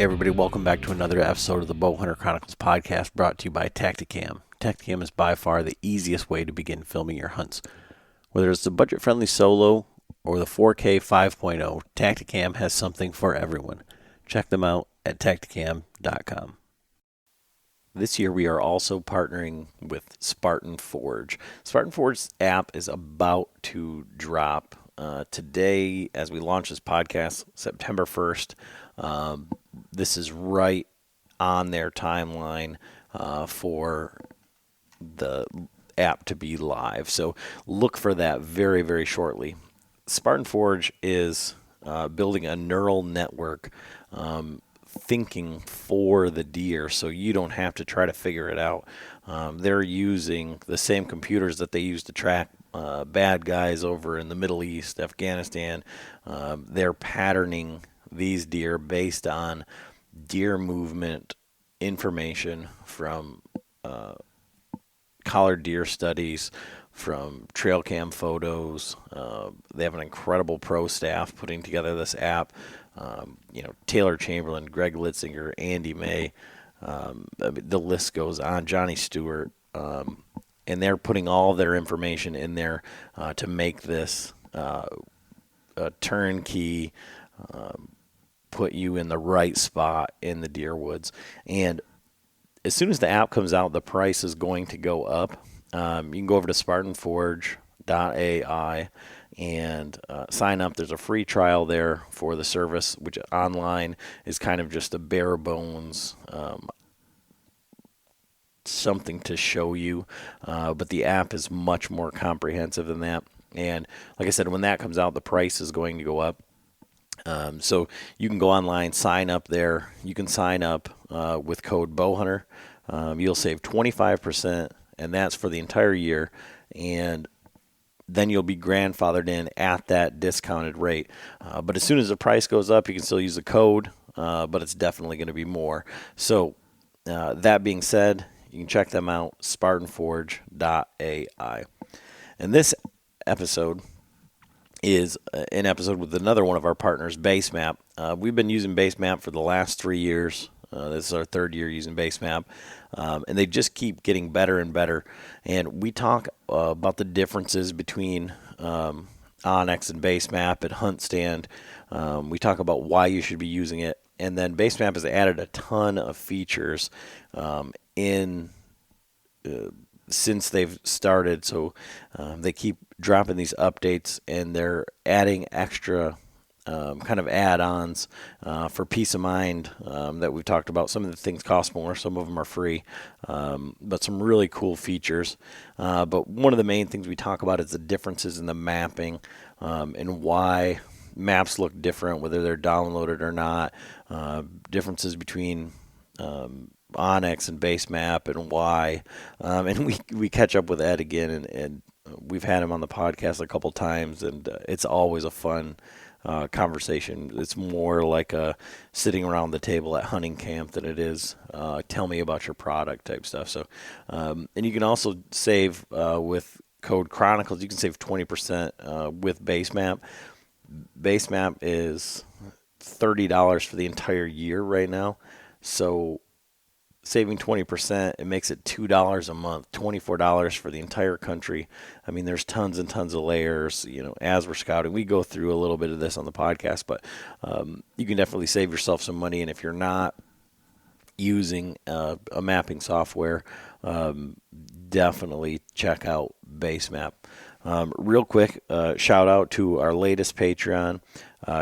Hey everybody, welcome back to another episode of the Bowhunter Chronicles podcast brought to you by Tacticam. Tacticam is by far the easiest way to begin filming your hunts. Whether it's the budget-friendly solo or the 4K 5.0, Tacticam has something for everyone. Check them out at tacticam.com. This year we are also partnering with Spartan Forge. Spartan Forge's app is about to drop today as we launch this podcast, September 1st. This is right on their timeline for the app to be live. So look for that very, very shortly. Spartan Forge is building a neural network thinking for the deer, so you don't have to try to figure it out. They're using the same computers that they use to track bad guys over in the Middle East, Afghanistan. They're patterning these deer based on deer movement information from collared deer studies, from trail cam photos. They have an incredible pro staff putting together this app. Taylor Chamberlain, Greg Litzinger, Andy May, the list goes on, Johnny Stewart, and they're putting all of their information in there to make this a turnkey, put you in the right spot in the deer woods. And as soon as the app comes out, the price is going to go up. You can go over to spartanforge.ai and sign up. There's a free trial there for the service, which online is kind of just a bare bones something to show you. But the app is much more comprehensive than that. And like I said, when that comes out, the price is going to go up. So you can go online, sign up there. You can sign up with code Bowhunter. You'll save 25%, and that's for the entire year. And then you'll be grandfathered in at that discounted rate. But as soon as the price goes up, you can still use the code, but it's definitely going to be more. So that being said, you can check them out, spartanforge.ai. And this episode is an episode with another one of our partners, Basemap. We've been using Basemap for the last 3 years. This is our third year using Basemap, and they just keep getting better and better. And we talk about the differences between Onyx and Basemap at Hunt Stand. We talk about why you should be using it. And then Basemap has added a ton of features since they've started. So they keep dropping these updates, and they're adding extra kind of add-ons for peace of mind that we've talked about. Some of the things cost more, some of them are free, but some really cool features. But one of the main things we talk about is the differences in the mapping and why maps look different, whether they're downloaded or not, differences between Onyx and Basemap and why. And we catch up with Ed again, and we've had him on the podcast a couple times, and it's always a fun conversation. It's more like a sitting around the table at hunting camp than it is tell me about your product type stuff. So, and you can also save with code Chronicles. You can save 20% with Basemap. Basemap is $30 for the entire year right now. So saving 20%, it makes it $2 a month, $24 for the entire country. I mean, there's tons and tons of layers. As we're scouting, we go through a little bit of this on the podcast, but you can definitely save yourself some money. And if you're not using a mapping software, definitely check out Basemap. Real quick, shout out to our latest Patreon,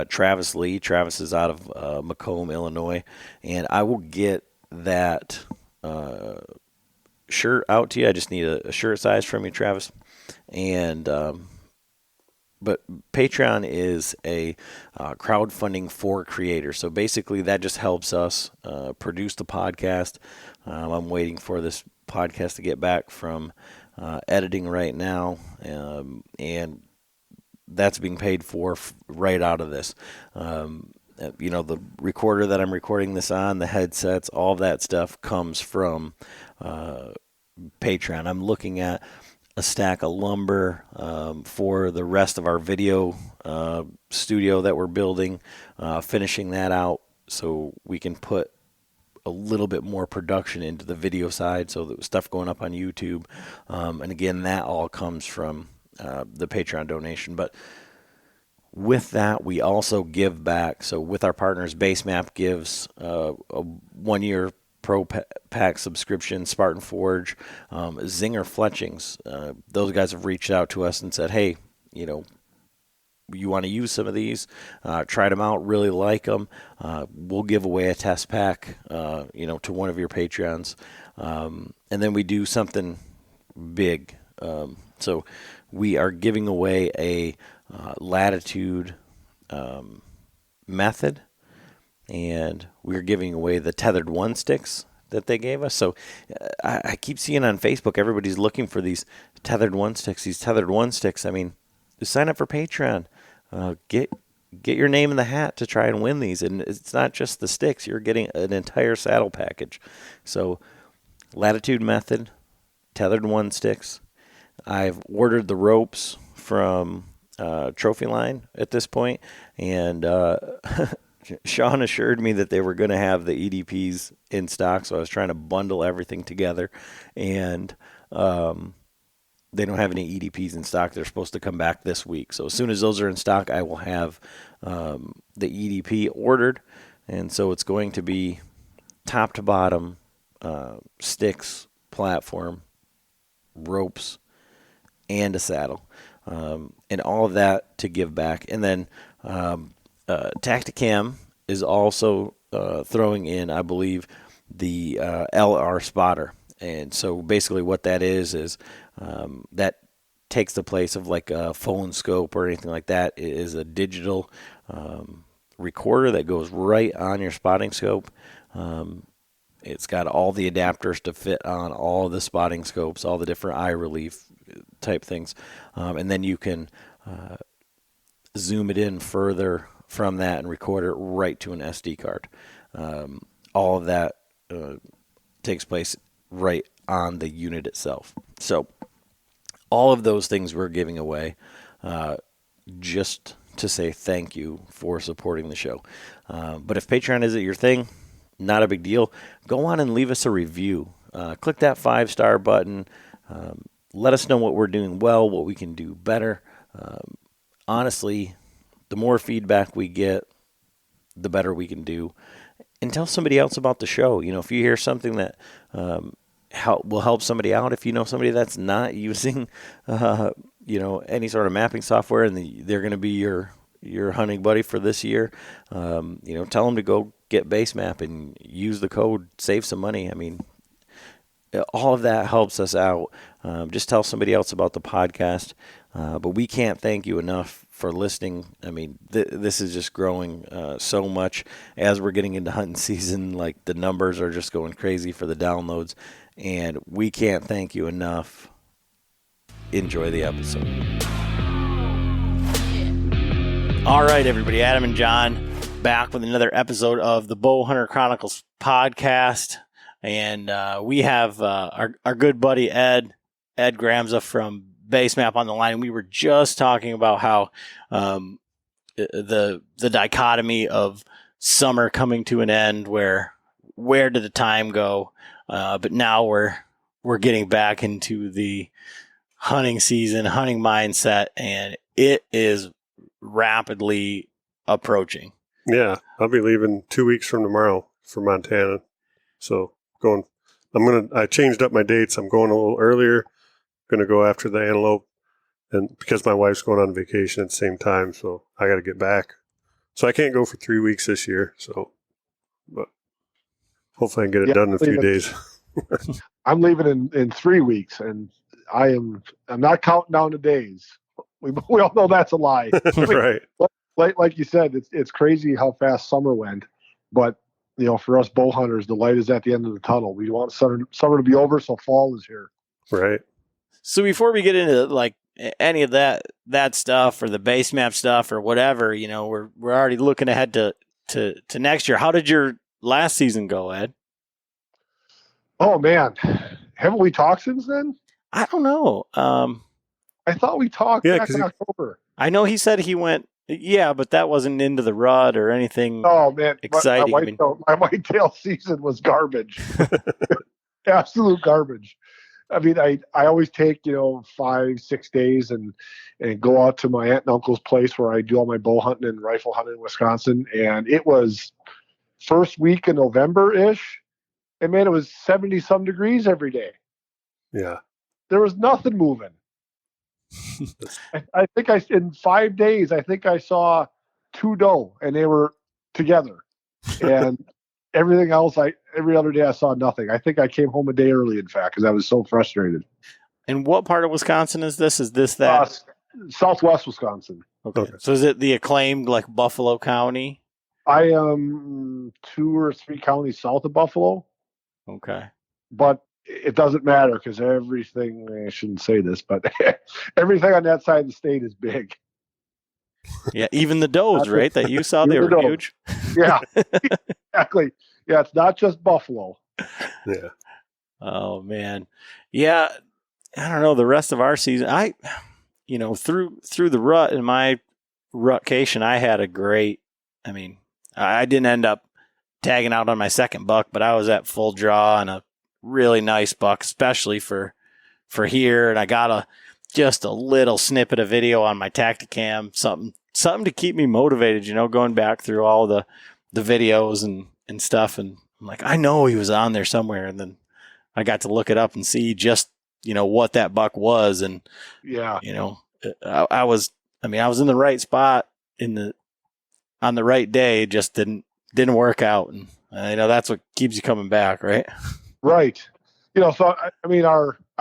Travis Lee. Travis is out of Macomb, Illinois, and I will get that shirt out to you. I just need a shirt size from you, Travis. And but Patreon is a crowdfunding for creators. So basically that just helps us produce the podcast. I'm waiting for this podcast to get back from editing right now, and that's being paid for right out of this. The recorder that I'm recording this on, the headsets, all of that stuff comes from Patreon. I'm looking at a stack of lumber for the rest of our video studio that we're building, finishing that out so we can put a little bit more production into the video side, so the stuff going up on YouTube. And again, that all comes from the Patreon donation. But with that, we also give back. So with our partners, Basemap gives a 1-year Pro Pack subscription, Spartan Forge, Zinger Fletchings. Those guys have reached out to us and said, hey, you want to use some of these, tried them out, really like them. We'll give away a test pack, to one of your Patreons. And then we do something big. So we are giving away a latitude method, and we're giving away the tethered one sticks that they gave us. So I keep seeing on Facebook, everybody's looking for these tethered one sticks. I mean, just sign up for Patreon. Get your name in the hat to try and win these. And it's not just the sticks. You're getting an entire saddle package. So latitude method, tethered one sticks. I've ordered the ropes from Trophy Line at this point, and Sean assured me that they were going to have the EDPs in stock, so I was trying to bundle everything together, and they don't have any EDPs in stock. They're supposed to come back this week, so as soon as those are in stock, I will have the EDP ordered, and so it's going to be top to bottom sticks, platform, ropes, and a saddle, and all of that to give back. And then Tacticam is also throwing in, I believe, the LR spotter. And so basically what that is that takes the place of like a phone scope or anything like that. It is a digital recorder that goes right on your spotting scope. It's got all the adapters to fit on all the spotting scopes, all the different eye relief type things. And then you can zoom it in further from that and record it right to an SD card. All of that takes place right on the unit itself. So all of those things we're giving away just to say thank you for supporting the show. But if Patreon isn't your thing, not a big deal. Go on and leave us a review. Click that 5-star button. Let us know what we're doing well, what we can do better. Honestly, the more feedback we get, the better we can do. And tell somebody else about the show. If you hear something that will help somebody out, if you know somebody that's not using, any sort of mapping software, and they're going to be your hunting buddy for this year, tell them to go get Basemap and use the code, save some money. I mean, all of that helps us out. Just tell somebody else about the podcast. But we can't thank you enough for listening. I mean, this is just growing so much as we're getting into hunting season. Like, the numbers are just going crazy for the downloads, and we can't thank you enough. Enjoy the episode. All right, everybody. Adam and John back with another episode of the Bowhunter Chronicles podcast. And we have our good buddy Ed Gramza from Basemap on the line. And we were just talking about how the dichotomy of summer coming to an end, where did the time go? But now we're getting back into the hunting season, hunting mindset, and it is rapidly approaching. Yeah, I'll be leaving 2 weeks from tomorrow for Montana. So I changed up my dates. I'm going a little earlier. Going to go after the antelope, and because my wife's going on vacation at the same time, so I got to get back. So I can't go for 3 weeks this year. So, but hopefully I can get it done in a few days. I'm leaving in 3 weeks, and I'm not counting down the days. We all know that's a lie. Right. Like you said, it's crazy how fast summer went, but for us bow hunters, the light is at the end of the tunnel. We want summer to be over, so fall is here. Right. So before we get into like any of that stuff or the Basemap stuff or whatever, we're already looking ahead to next year. How did your last season go, Ed? Oh man, haven't we talked since then? I don't know. I thought we talked back in October. I know he said he went Yeah, but that wasn't into the rut or anything Oh man, exciting. I mean, my whitetail season was garbage, absolute garbage. I mean, I always take 5-6 days and go out to my aunt and uncle's place where I do all my bow hunting and rifle hunting in Wisconsin, and it was first week in November ish, and man, it was 70 some degrees every day. Yeah. There was nothing moving. I think in 5 days, I think I saw 2 doe, and they were together. And everything else, every other day I saw nothing. I think I came home a day early, in fact, because I was so frustrated. and what part of Wisconsin is this? Is this that? Southwest Wisconsin. Okay. So is it the acclaimed like Buffalo County? I am 2 or 3 counties south of Buffalo. Okay. But it doesn't matter because everything, I shouldn't say this, but everything on that side of the state is big. Yeah, even the does, right? That you saw, they were huge. Yeah, exactly. Yeah, it's not just Buffalo. Yeah. Oh man. Yeah. I don't know. The rest of our season, through the rut in my rutcation, I had a great. I mean, I didn't end up tagging out on my second buck, but I was at full draw on a really nice buck, especially for here. And I got just a little snippet of video on my Tacticam, something to keep me motivated, going back through all the videos and stuff. And I'm like, I know he was on there somewhere. And then I got to look it up and see just, what that buck was. And, yeah, I was in the right spot on the right day. It just didn't work out. And, that's what keeps you coming back. Right. Right. So,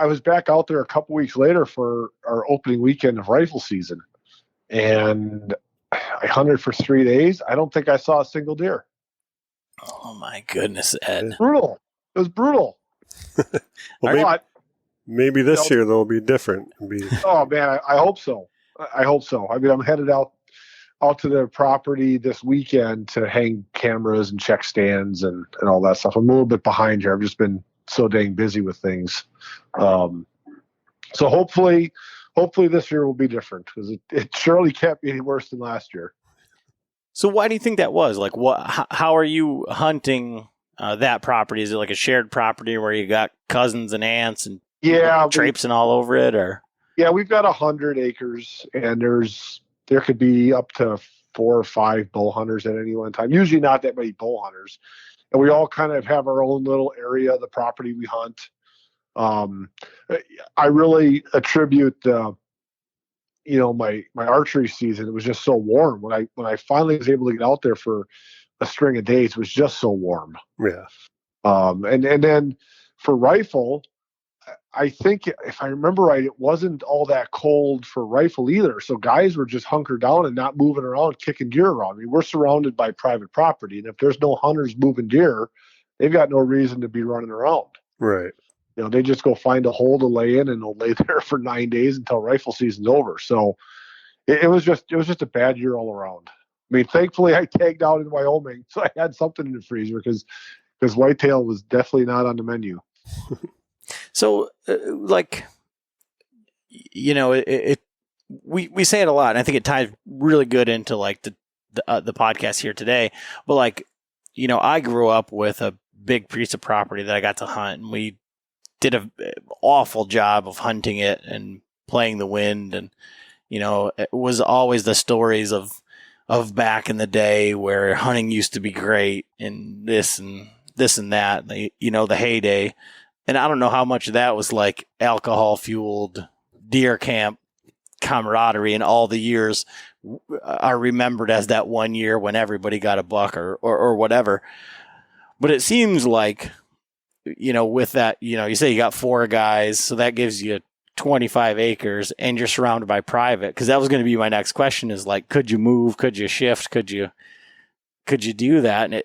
I was back out there a couple weeks later for our opening weekend of rifle season, and I hunted for 3 days. I don't think I saw a single deer. Oh my goodness, Ed. Brutal. It was brutal. Well, maybe this year they'll be different. Oh man, I hope so. I hope so. I'm headed out to the property this weekend to hang cameras and check stands and all that stuff. I'm a little bit behind here. I've just been so dang busy with things. So hopefully this year will be different, because it surely can't be any worse than last year. So why do you think that was? Like, how are you hunting that property? Is it like a shared property where you got cousins and aunts and traipsing all over it, or? Yeah, we've got 100 acres, and there could be up to 4 or 5 bow hunters at any one time. Usually not that many bow hunters. And we all kind of have our own little area of the property we hunt. I really attribute, my archery season. It was just so warm when I finally was able to get out there for a string of days. It was just so warm. Yeah. And then for rifle, I think if I remember right, it wasn't all that cold for rifle either. So guys were just hunkered down and not moving around, kicking deer around. I mean, we're surrounded by private property, and if there's no hunters moving deer, they've got no reason to be running around. Right. They just go find a hole to lay in, and they'll lay there for 9 days until rifle season's over. So it was just a bad year all around. I mean, thankfully I tagged out in Wyoming, so I had something in the freezer because whitetail was definitely not on the menu. So, we say it a lot, and I think it ties really good into like the podcast here today. But I grew up with a big piece of property that I got to hunt, and we did an awful job of hunting it and playing the wind, and it was always the stories of back in the day where hunting used to be great, and this and that, the heyday. And I don't know how much of that was like alcohol fueled deer camp camaraderie, and all the years are remembered as that one year when everybody got a buck or whatever. But it seems like, with that, you say you got 4 guys, so that gives you 25 acres, and you're surrounded by private. Because that was going to be my next question, is like, could you move? Could you shift? Could you do that? And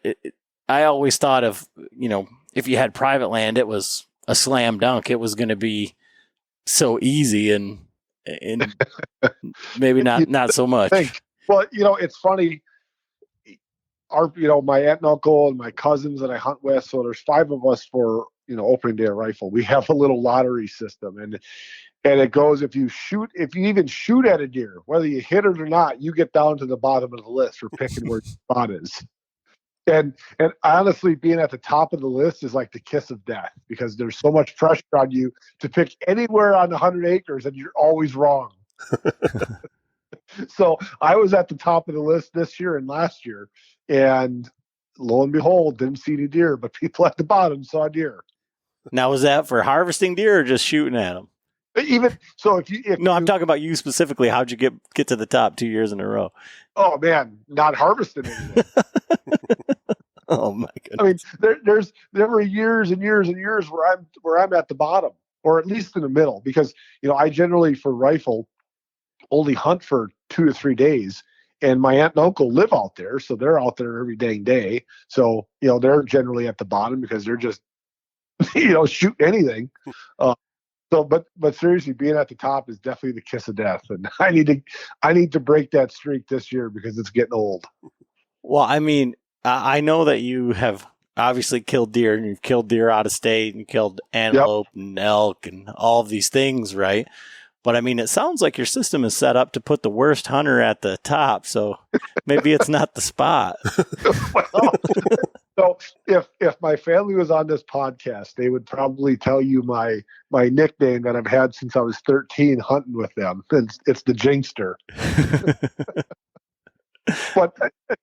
I always thought of, if you had private land, it was a slam dunk. It was going to be so easy, and maybe not so much. Well, it's funny. My aunt and uncle and my cousins that I hunt with, so there's 5 of us for opening day of rifle, we have a little lottery system, and it goes, if you even shoot at a deer, whether you hit it or not, you get down to the bottom of the list for picking where your spot is. And honestly, being at the top of the list is like the kiss of death, because there's so much pressure on you to pick anywhere on 100 acres, and you're always wrong. So I was at the top of the list this year and last year, and lo and behold, didn't see any deer, but people at the bottom saw deer. Now, was that for harvesting deer or just shooting at them? Even so, I'm talking about you specifically. How'd you get to the top 2 years in a row? Oh man, not harvesting anything. Oh my goodness! I mean, there were years and years and years where I'm at the bottom, or at least in the middle, because I generally, for rifle, only hunt for 2 to 3 days, and my aunt and uncle live out there, so they're out there every dang day. So they're generally at the bottom because they're just shoot anything. But seriously, being at the top is definitely the kiss of death, and I need to break that streak this year because it's getting old. Well, I mean, I know that you have obviously killed deer, and you've killed deer out of state, and you killed antelope and elk and all of these things, right? But I mean, it sounds like your system is set up to put the worst hunter at the top, so maybe it's not the spot. So if my family was on this podcast, they would probably tell you my nickname that I've had since I was 13 hunting with them. It's the Jinxter. But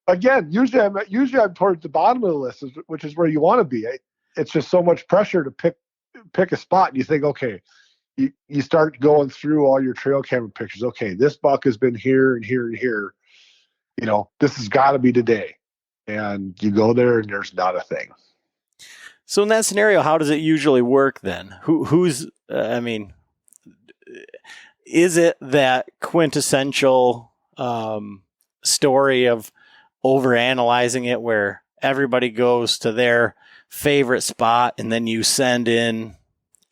again, usually I'm towards the bottom of the list, which is where you want to be. It's just so much pressure to pick a spot, and you think, okay, you start going through all your trail camera pictures. Okay, this buck has been here and here and here. This has got to be today. And you go there and there's not a thing. So in that scenario, how does it usually work then? Is it that quintessential story of overanalyzing it where everybody goes to their favorite spot and then you send in,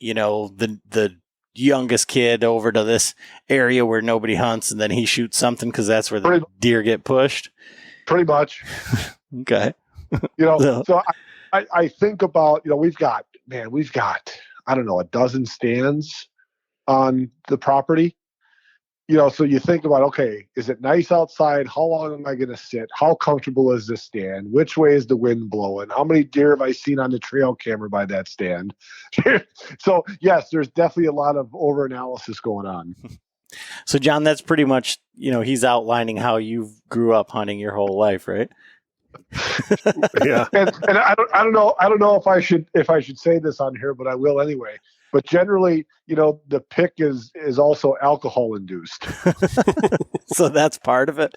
the youngest kid over to this area where nobody hunts and then he shoots something because that's where the deer get pushed? Pretty much. Okay. So I think about, we've got, I don't know, a dozen stands on the property. So you think about, okay, is it nice outside? How long am I going to sit? How comfortable is this stand? Which way is the wind blowing? How many deer have I seen on the trail camera by that stand? So yes, there's definitely a lot of over analysis going on. So John, that's pretty much, he's outlining how you grew up hunting your whole life, right? Yeah. And I don't know if I should say this on here, but I will anyway. But generally, the pick is also alcohol induced. So that's part of it.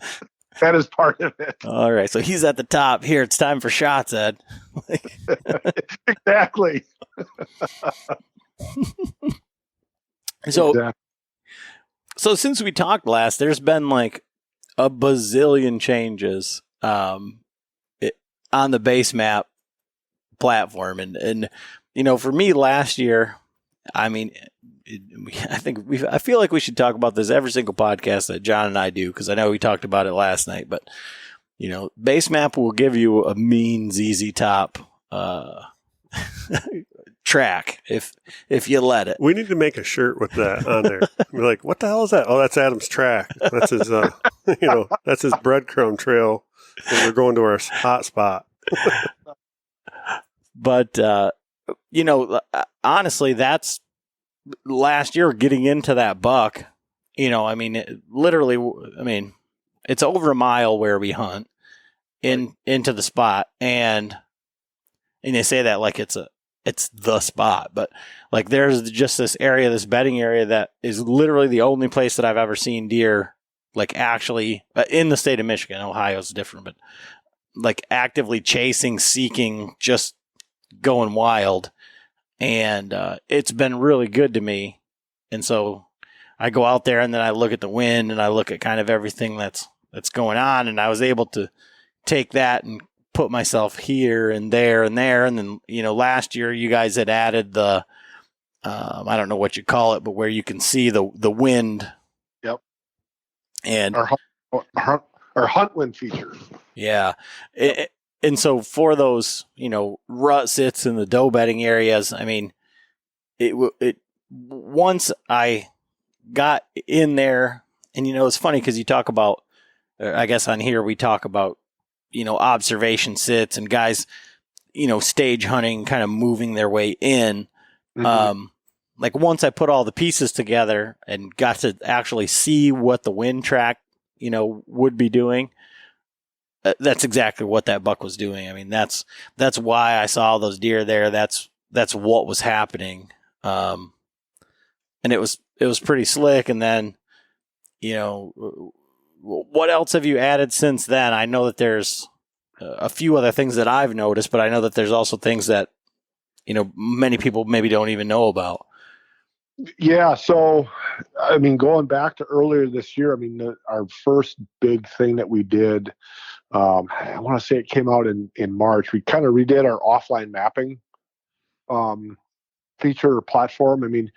That is part of it. All right. So he's at the top. Here, it's time for shots, Ed. Exactly. So since we talked last, there's been like a bazillion changes on the Basemap platform. And for me last year, I mean, I feel like we should talk about this every single podcast that John and I do, because I know we talked about it last night, but Basemap will give you a mean ZZ Top track if you let it. We need to make a shirt with that on there. We're like, what the hell is that? Oh, that's Adam's track. That's his that's his breadcrumb trail when we're going to our hot spot. But honestly, that's last year getting into that buck. Literally, it's over a mile where we hunt into the spot, and they say that like it's the spot, but like there's just this area, this bedding area that is literally the only place that I've ever seen deer like actually in the state of Michigan. Ohio's different, but like actively chasing, seeking, just going wild. And it's been really good to me. And so I go out there and then I look at the wind and I look at kind of everything that's going on. And I was able to take that and put myself here and there and there. And then, last year you guys had added the, I don't know what you call it, but where you can see the wind. Yep. And our hunt wind feature. Yeah. And so for those, rut sits in the doe bedding areas, I mean, it once I got in there, and it's funny because you talk about, I guess on here we talk about, observation sits and guys, stage hunting, kind of moving their way in. Mhm. Like once I put all the pieces together and got to actually see what the wind track, would be doing. That's exactly what that buck was doing. I mean, that's why I saw those deer there. That's what was happening. And it was pretty slick. And then, what else have you added since then? I know that there's a few other things that I've noticed, but I know that there's also things that, many people maybe don't even know about. Yeah. So, I mean, going back to earlier this year, I mean, our first big thing that we did, I want to say it came out in March. We kind of redid our offline mapping feature or platform. I mean,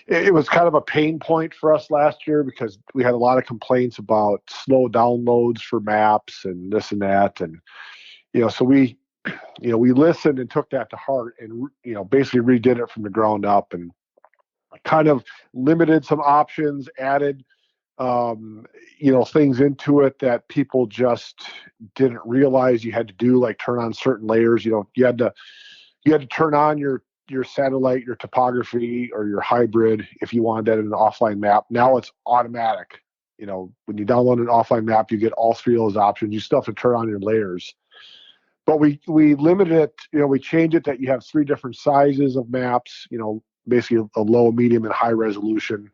it was kind of a pain point for us last year because we had a lot of complaints about slow downloads for maps and this and that. And, so we listened and took that to heart and, basically redid it from the ground up and kind of limited some options, added, things into it that people just didn't realize you had to do, like turn on certain layers. You had to turn on your satellite, your topography, or your hybrid if you wanted that in an offline map. Now it's automatic. When you download an offline map, you get all three of those options. You still have to turn on your layers. But we limited it, we changed it that you have three different sizes of maps, basically a low, medium, and high resolution.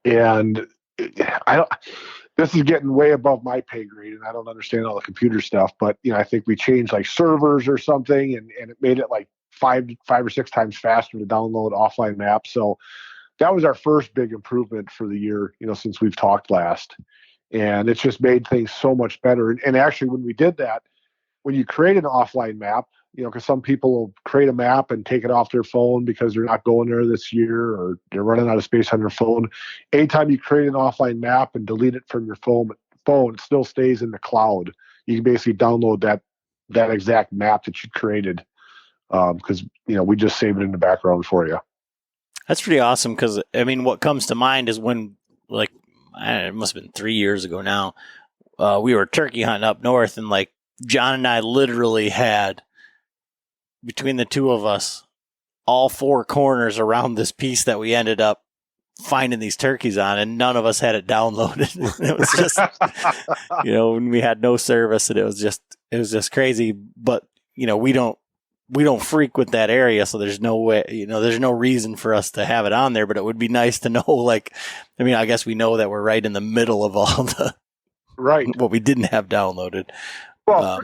And I don't, this is getting way above my pay grade, and I don't understand all the computer stuff, but I think we changed like servers or something, and it made it like five or six times faster to download offline maps. So that was our first big improvement for the year, since we've talked last. And it's just made things so much better. And actually, when we did that, when you create an offline map, because some people will create a map and take it off their phone because they're not going there this year or they're running out of space on their phone. Anytime you create an offline map and delete it from your phone, it still stays in the cloud. You can basically download that exact map that you created because we just save it in the background for you. That's pretty awesome because, I mean, what comes to mind is when, like, it must have been 3 years ago now, we were turkey hunting up north, and like John and I literally had, between the two of us, all four corners around this piece that we ended up finding these turkeys on, and none of us had it downloaded. It was just, when we had no service, and it was just crazy. But we don't frequent that area, so there's no way, there's no reason for us to have it on there. But it would be nice to know, like, I mean, I guess we know that we're right in the middle of all the right what we didn't have downloaded. Well,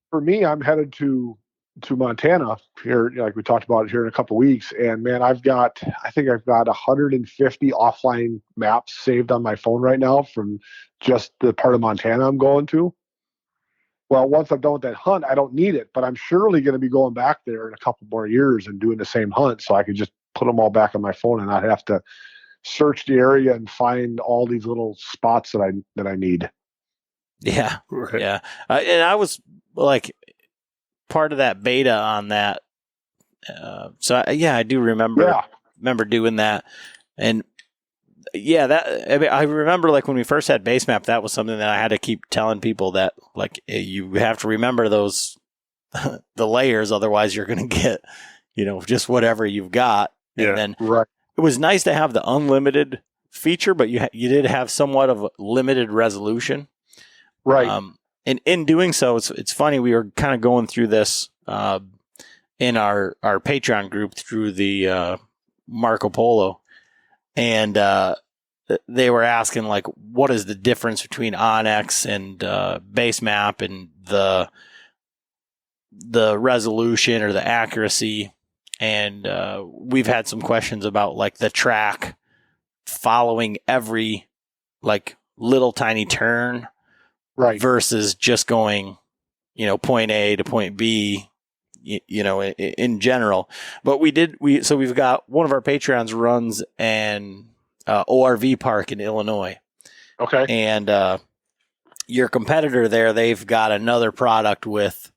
for me, I'm headed to Montana here, like we talked about here in a couple of weeks. And man, I think I've got 150 offline maps saved on my phone right now from just the part of Montana I'm going to. Well, once I'm done with that hunt, I don't need it, but I'm surely going to be going back there in a couple more years and doing the same hunt. So I can just put them all back on my phone and not have to search the area and find all these little spots that I need. Yeah. Right. Yeah. And I was like part of that beta on that. So I do remember doing that. And I remember like when we first had Basemap, that was something that I had to keep telling people that like, you have to remember those, the layers. Otherwise you're going to get, just whatever you've got. Yeah. And then Right. it was nice to have the unlimited feature, but you did have somewhat of a limited resolution. Right. And in doing so, it's funny. We were kind of going through this in our Patreon group through the Marco Polo, and they were asking like, what is the difference between Onyx and Basemap and the resolution or the accuracy? And we've had some questions about like the track following every like little tiny turn. Right. Versus just going, point A to point B, in general. But so we've got one of our Patreons runs an ORV park in Illinois. Okay. And your competitor there, they've got another product with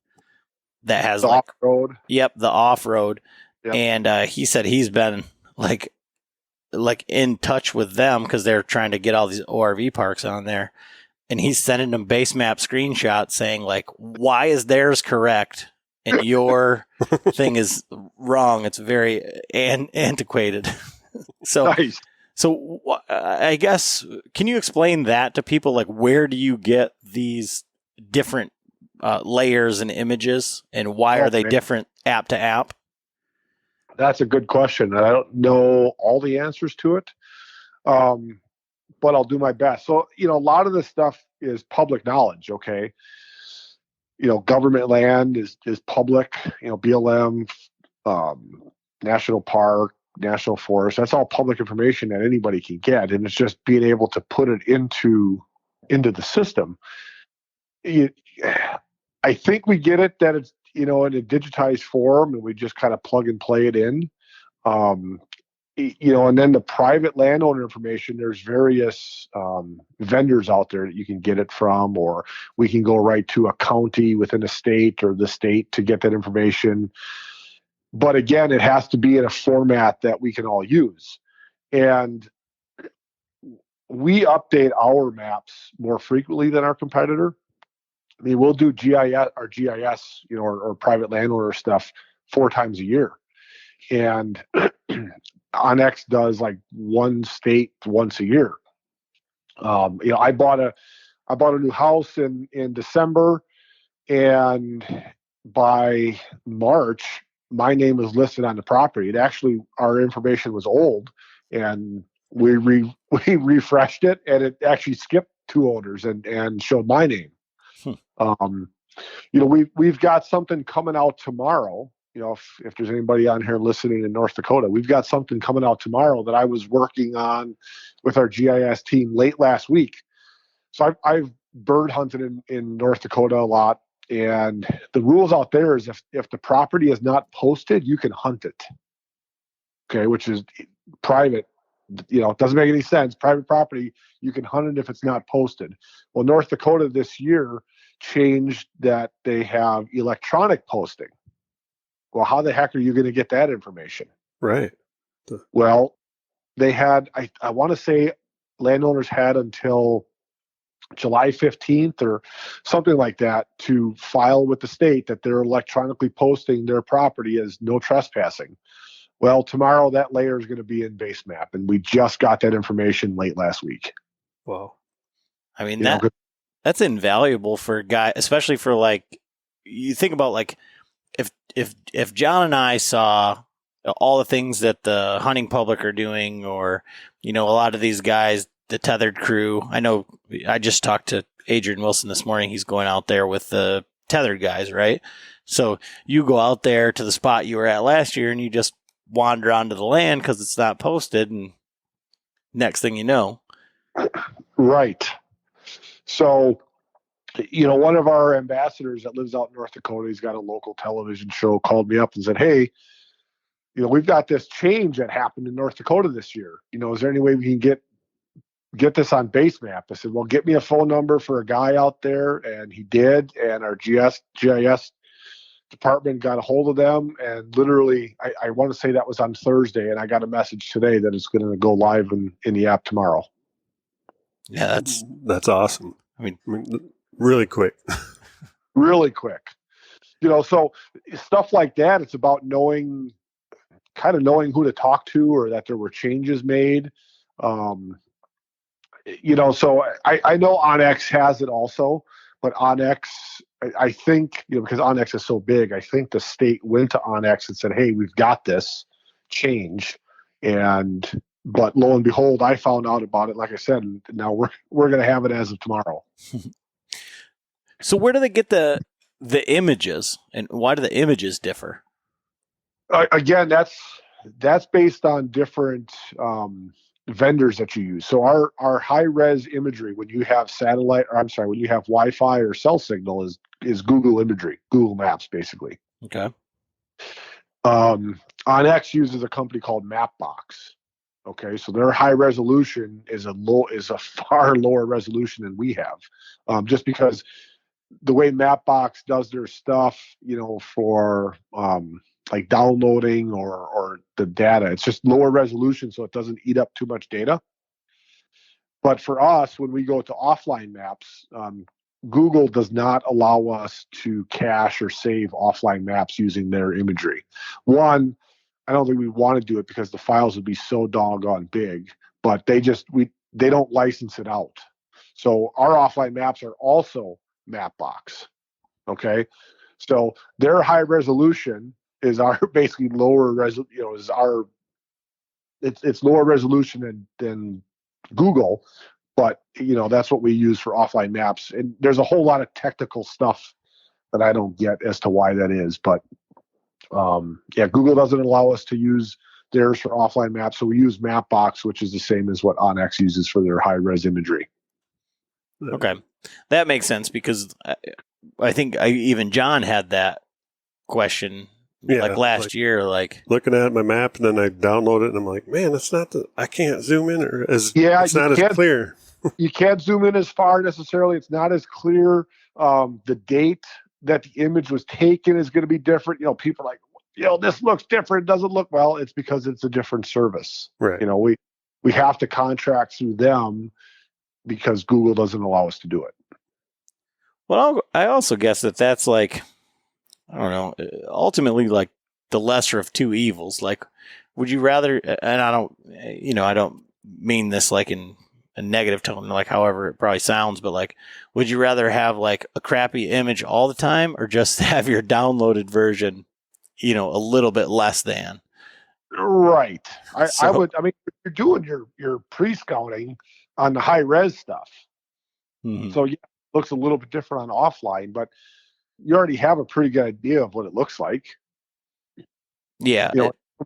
that has The like, off-road. yep, the off road. Yep. And he said he's been like in touch with them because they're trying to get all these ORV parks on there. And he's sending them Basemap screenshots saying like, why is theirs correct and your thing is wrong? It's very antiquated. So, Nice. so I guess, can you explain that to people? Like, where do you get these different layers and images, and why are they different app to app? That's a good question. I don't know all the answers to it, but I'll do my best. So, a lot of this stuff is public knowledge, okay? Government land is public, BLM, national park, national forest. That's all public information that anybody can get. And it's just being able to put it into the system. I think we get it that it's, in a digitized form, and we just kind of plug and play it in. And then the private landowner information, there's various vendors out there that you can get it from, or we can go right to a county within a state or the state to get that information. But again, it has to be in a format that we can all use. And we update our maps more frequently than our competitor. I mean, we'll do GIS, or private landowner stuff 4 times a year. And Onyx does like one state once a year. I bought a new house in December, and by March, my name was listed on the property. It actually, our information was old, and we refreshed it, and it actually skipped 2 owners and showed my name. We've got something coming out tomorrow. If there's anybody on here listening in North Dakota, we've got something coming out tomorrow that I was working on with our GIS team late last week. So I've bird hunted in North Dakota a lot, and the rules out there is if the property is not posted, you can hunt it. Okay, which is private. It doesn't make any sense. Private property, you can hunt it if it's not posted. Well, North Dakota this year changed that they have electronic posting. Well, how the heck are you going to get that information? Right. Well, they had, I want to say landowners had until July 15th or something like that to file with the state that they're electronically posting their property as no trespassing. Well, tomorrow that layer is going to be in Basemap, and we just got that information late last week. Wow. I mean, that's invaluable for a guy, especially for like, you think about like, if John and I saw all the things that the hunting public are doing, or, a lot of these guys, the tethered crew, I know I just talked to Adrian Wilson this morning. He's going out there with the tethered guys, right? So you go out there to the spot you were at last year and you just wander onto the land because it's not posted, and next thing you know. Right. So, one of our ambassadors that lives out in North Dakota, he's got a local television show, called me up and said, hey, we've got this change that happened in North Dakota this year. Is there any way we can get this on Basemap? I said, well, get me a phone number for a guy out there. And he did. And our GIS department got a hold of them. And literally, I want to say that was on Thursday. And I got a message today that it's going to go live in the app tomorrow. Yeah, that's awesome. I mean really quick. Really quick. So stuff like that, it's about knowing who to talk to, or that there were changes made. So I know Onyx has it also, but Onyx, I think, because Onyx is so big, I think the state went to Onyx and said, hey, we've got this change. But lo and behold, I found out about it, like I said, and now we're going to have it as of tomorrow. So where do they get the images, and why do the images differ? Again, that's based on different vendors that you use. So our high res imagery, when you have when you have Wi-Fi or cell signal, is Google imagery, Google Maps, basically. Okay. OnX uses a company called Mapbox. Okay, so their high resolution is a far lower resolution than we have, just because the way Mapbox does their stuff, for like downloading or the data, it's just lower resolution, so it doesn't eat up too much data. But for us, when we go to offline maps, Google does not allow us to cache or save offline maps using their imagery. One, I don't think we want to do it because the files would be so doggone big, but they don't license it out. So our offline maps are also Mapbox. Okay. So their high resolution is our basically lower it's lower resolution than Google, but that's what we use for offline maps. And there's a whole lot of technical stuff that I don't get as to why that is, but Google doesn't allow us to use theirs for offline maps, so we use Mapbox, which is the same as what Onyx uses for their high res imagery. Okay, that makes sense because I think even John had that question like last year, like looking at my map and then I download it and I'm like, man, I can't zoom in it's not as clear. You can't zoom in as far necessarily. It's not as clear. The date that the image was taken is going to be different. People are like, this looks different. It doesn't look well. It's because it's a different service. Right. We have to contract through them because Google doesn't allow us to do it. Well, I also guess that's like, I don't know, ultimately like the lesser of two evils. Like, would you rather, and I don't mean this like in a negative tone, like however it probably sounds, but like, would you rather have like a crappy image all the time or just have your downloaded version, a little bit less than? Right. I would, you're doing your pre-scouting on the high res stuff. Mm-hmm. So yeah, it looks a little bit different on offline, but you already have a pretty good idea of what it looks like. Yeah.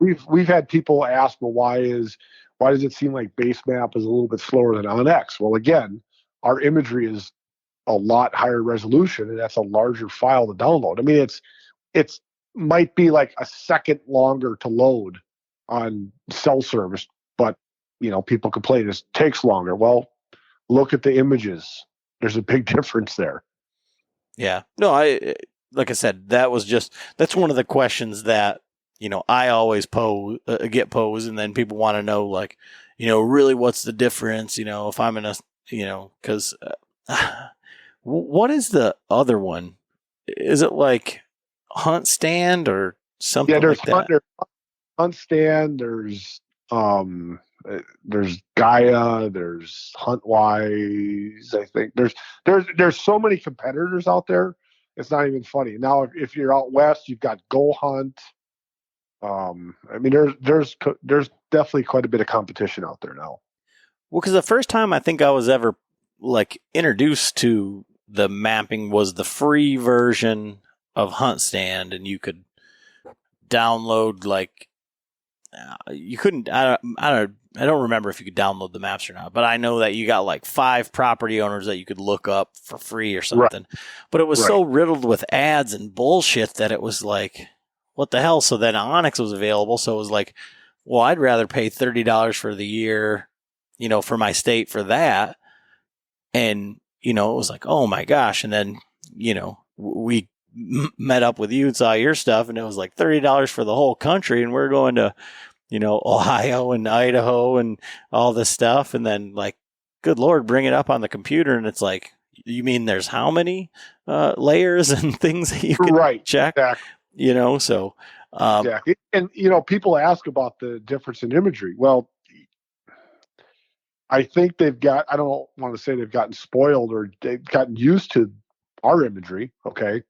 We've had people ask, well, why does it seem like Basemap is a little bit slower than Onyx? Well, again, our imagery is a lot higher resolution, and that's a larger file to download. It's might be like a second longer to load on cell service, but people complain it takes longer. Well, look at the images. There's a big difference there. Yeah. No, like I said, that's one of the questions that, I always get posed, and then people want to know, like, really what's the difference, if I'm in a, because what is the other one? Is it like Hunt Stand or something like that? There's Hunt Stand, there's Gaia, there's Huntwise. I think there's so many competitors out there. It's not even funny. Now, if you're out west, you've got Go Hunt. There's definitely quite a bit of competition out there now. Well, because the first time I think I was ever like introduced to the mapping was the free version of Hunt Stand, and you could download like you couldn't. I don't remember if you could download the maps or not, but I know that you got like 5 property owners that you could look up for free or something. Right. But it was so riddled with ads and bullshit that it was like, what the hell? So then Onyx was available, so it was like, well, I'd rather pay $30 for the year, for my state for that. And, it was like, oh my gosh. And then, we met up with you and saw your stuff, and it was like $30 for the whole country. And we're going to, Ohio and Idaho and all this stuff. And then like, good Lord, bring it up on the computer. And it's like, you mean there's how many layers and things that you can check? Exactly. So. Exactly. And, people ask about the difference in imagery. Well, I think I don't want to say they've gotten spoiled or they've gotten used to our imagery. Okay.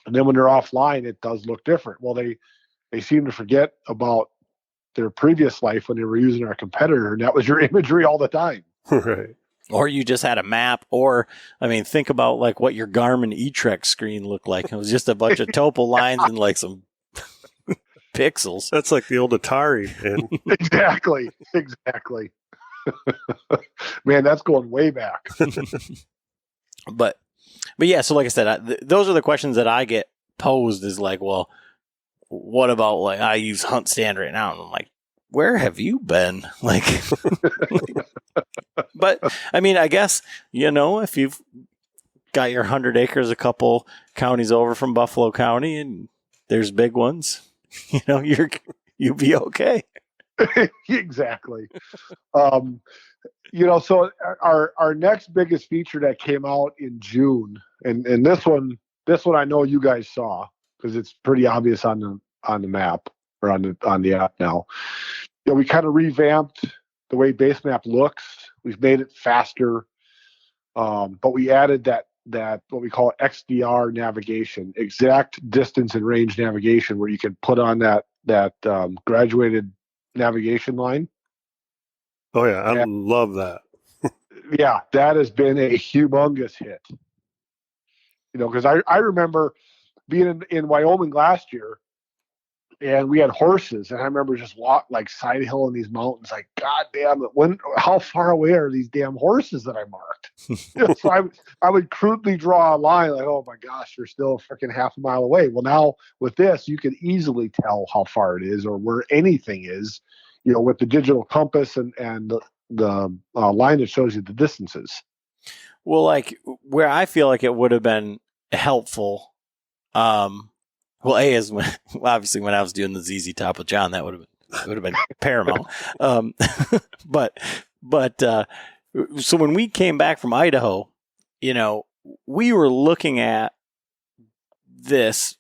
And then when they're offline, it does look different. Well, they seem to forget about their previous life when they were using our competitor, and that was your imagery all the time. Right. Or you just had a map, or, think about like what your Garmin eTrek screen looked like. It was just a bunch of topo lines and like some pixels. That's like the old Atari, man. Exactly. Man, that's going way back. But yeah, so like I said, those are the questions that I get posed is like, well, what about like I use Hunt Stand right now? And I'm like, where have you been? Like, but I guess, if you've got your 100 acres a couple counties over from Buffalo County, and there's big ones. You'll be okay. Exactly. So our next biggest feature that came out in June, and this one I know you guys saw because it's pretty obvious on the map or on the app now. We kind of revamped the way Basemap looks. We've made it faster, but we added that what we call XDR navigation, exact distance and range navigation, where you can put on that graduated navigation line. Oh yeah, I love that. Yeah, that has been a humongous hit. Because I remember being in Wyoming last year, and we had horses, and I remember just like side hill in these mountains, like, God damn it, how far away are these damn horses that I marked? So I would crudely draw a line like, oh my gosh, they're still a freaking half a mile away. Well, now with this, you can easily tell how far it is or where anything is, with the digital compass and the line that shows you the distances. Well, like where I feel like it would have been helpful, obviously when I was doing the ZZ Top with John, that would have been paramount. But so when we came back from Idaho, we were looking at this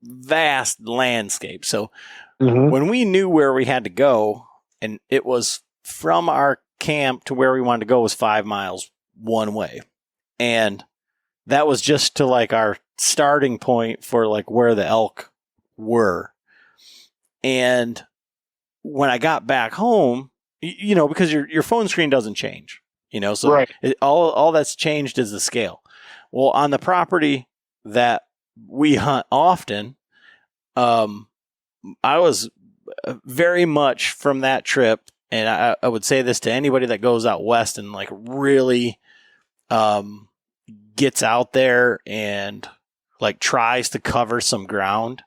vast landscape. So when we knew where we had to go, and it was from our camp to where we wanted to go was 5 miles one way. And that was just to like our starting point for like where the elk were. And when I got back home, because your phone screen doesn't change, so right. All that's changed is the scale. Well, on the property that we hunt often, I was very much from that trip, and I would say this to anybody that goes out west and like really gets out there and like tries to cover some ground.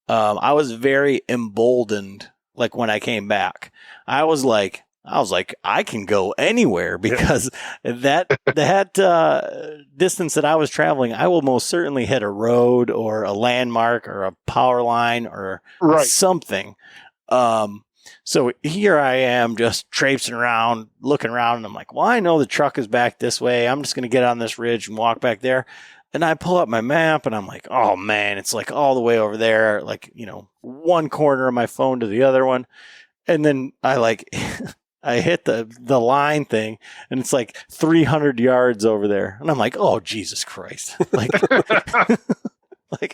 I was very emboldened. Like when I came back, I was like, I can go anywhere because that distance that I was traveling, I will most certainly hit a road or a landmark or a power line or something. So here I am just traipsing around, looking around, and I'm like, well, I know the truck is back this way. I'm just going to get on this ridge and walk back there. And I pull up my map and I'm like, oh man, it's like all the way over there, like, one corner of my phone to the other one. And then I hit the line thing and it's like 300 yards over there. And I'm like, oh, Jesus Christ. Like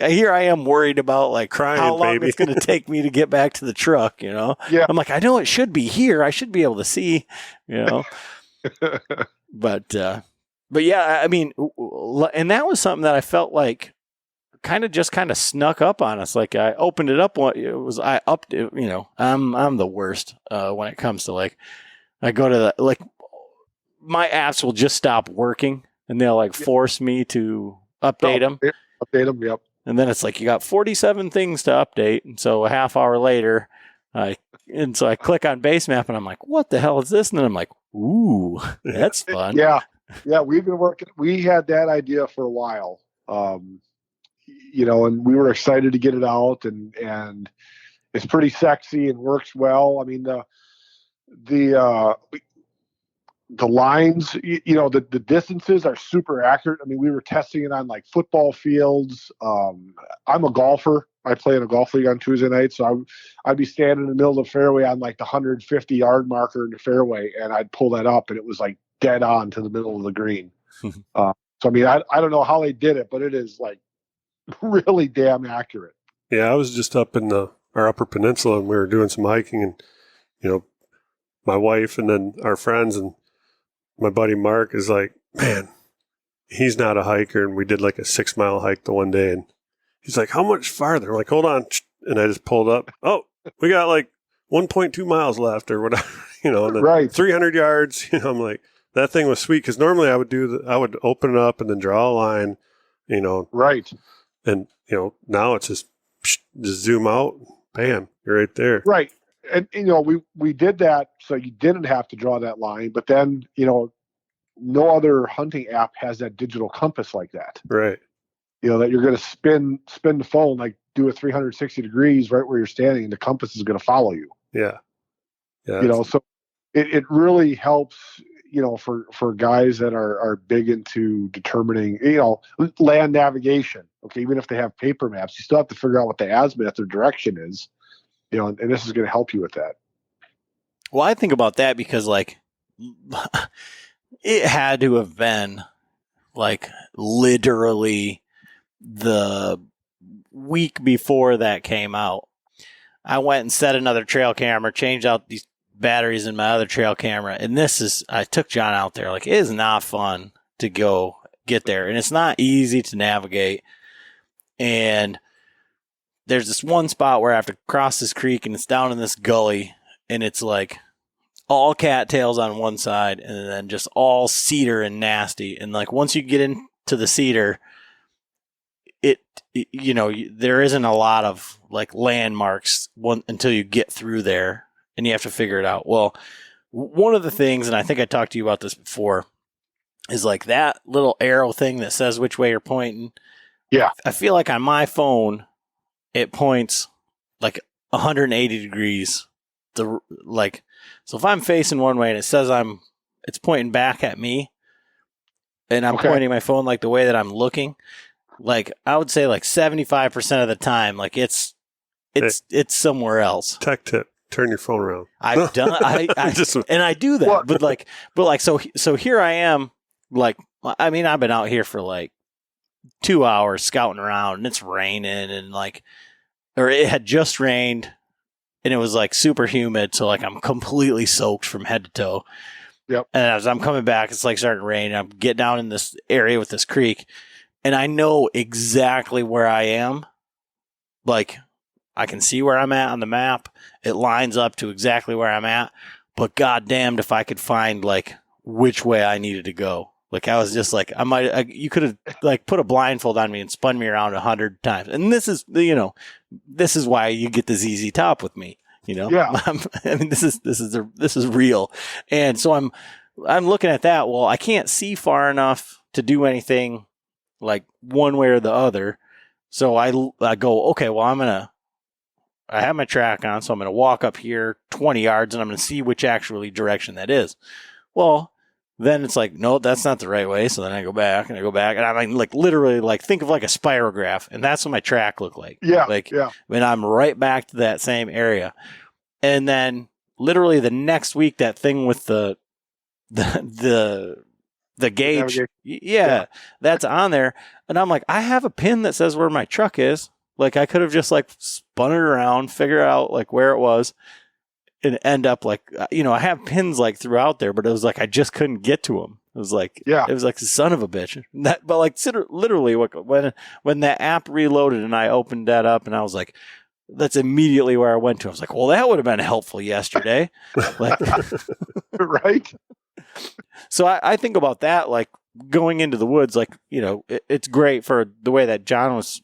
here I am worried about like crying, how long baby. it's going to take me to get back to the truck, Yeah. I'm like, I know it should be here. I should be able to see, But yeah, I mean, and that was something that I felt like kind of snuck up on us. Like I opened it up. I'm the worst when it comes to like, I go to my apps will just stop working and they'll like force me to update them. Update them, yep. And then it's like, you got 47 things to update. And so a half hour later, I click on Basemap and I'm like, what the hell is this? And then I'm like, ooh, that's fun. Yeah. We've been working. We had that idea for a while, and we were excited to get it out and it's pretty sexy and works well. I mean, the lines, the distances are super accurate. I mean, we were testing it on like football fields. I'm a golfer. I play in a golf league on Tuesday night. So I'd be standing in the middle of the fairway on like the 150-yard marker in the fairway, and I'd pull that up and it was like dead on to the middle of the green. So, I mean, I don't know how they did it, but it is like really damn accurate. Yeah, I was just up in our Upper Peninsula and we were doing some hiking and, my wife and then our friends and my buddy Mark is like, man, he's not a hiker. And we did like a 6-mile hike the one day. And he's like, how much farther? I'm like, hold on. And I just pulled up. Oh, we got like 1.2 miles left or whatever, and then 300 yards. I'm like, that thing was sweet. Cause normally I would open it up and then draw a line, Right. And, now it's just zoom out. Bam, you're right there. Right. And we did that so you didn't have to draw that line, but then no other hunting app has that digital compass like that. Right. That you're going to spin the phone, like do a 360 degrees right where you're standing, and the compass is going to follow you. Yeah. Yeah. So it really helps, for guys that are big into determining, land navigation. Okay, even if they have paper maps, you still have to figure out what the azimuth or direction is. And this is going to help you with that. Well, I think about that because, like, it had to have been, like, literally the week before that came out. I went and set another trail camera, changed out these batteries in my other trail camera, and I took John out there. Like, it is not fun to go get there, and it's not easy to navigate. And there's this one spot where I have to cross this creek, and it's down in this gully, and it's like all cattails on one side and then just all cedar and nasty. And like once you get into the cedar, there isn't a lot of like landmarks until you get through there, and you have to figure it out. Well, one of the things, and I think I talked to you about this before, is like that little arrow thing that says which way you're pointing. Yeah. I feel like on my phone, it points like 180 degrees. So if I'm facing one way and it says it's pointing back at me, and I'm pointing my phone like the way that I'm looking, like I would say like 75% of the time, like it's somewhere else. Tech tip: turn your phone around. I've done, and I do that, but so here I am, like, I mean, I've been out here for like 2 hours scouting around, and it's raining, and or it had just rained, and it was like super humid, so like I'm completely soaked from head to toe. Yep. And as I'm coming back, it's like starting to rain, and I'm getting down in this area with this creek, and I know exactly where I am. Like, I can see where I'm at on the map. It lines up to exactly where I'm at. But goddamned if I could find like which way I needed to go. Like, I was just like, you could have like put a blindfold on me and spun me around 100 times. And this is, this is why you get the ZZ Top with me. Yeah. I mean, this is real. And so I'm looking at that. Well, I can't see far enough to do anything like one way or the other. So I go, okay, well, I have my track on, so I'm going to walk up here 20 yards and I'm going to see which actually direction that is. Well, then it's like, no, that's not the right way. So then I go back and I mean, like literally, like think of like a spirograph, and that's what my track looked like. Yeah. Like, yeah. when I'm right back to that same area. And then literally the next week, that thing with the gauge, yeah, that's on there. And I'm like, I have a pin that says where my truck is. Like, I could have just like spun it around, figure out like where it was, and end up like, I have pins like throughout there, but it was like I just couldn't get to them. It was like, yeah, it was like the son of a bitch. But like literally, when that app reloaded and I opened that up, and I was like, that's immediately where I went to. I was like, well, that would have been helpful yesterday, like, right. So I think about that, like going into the woods, like, it's great for the way that John was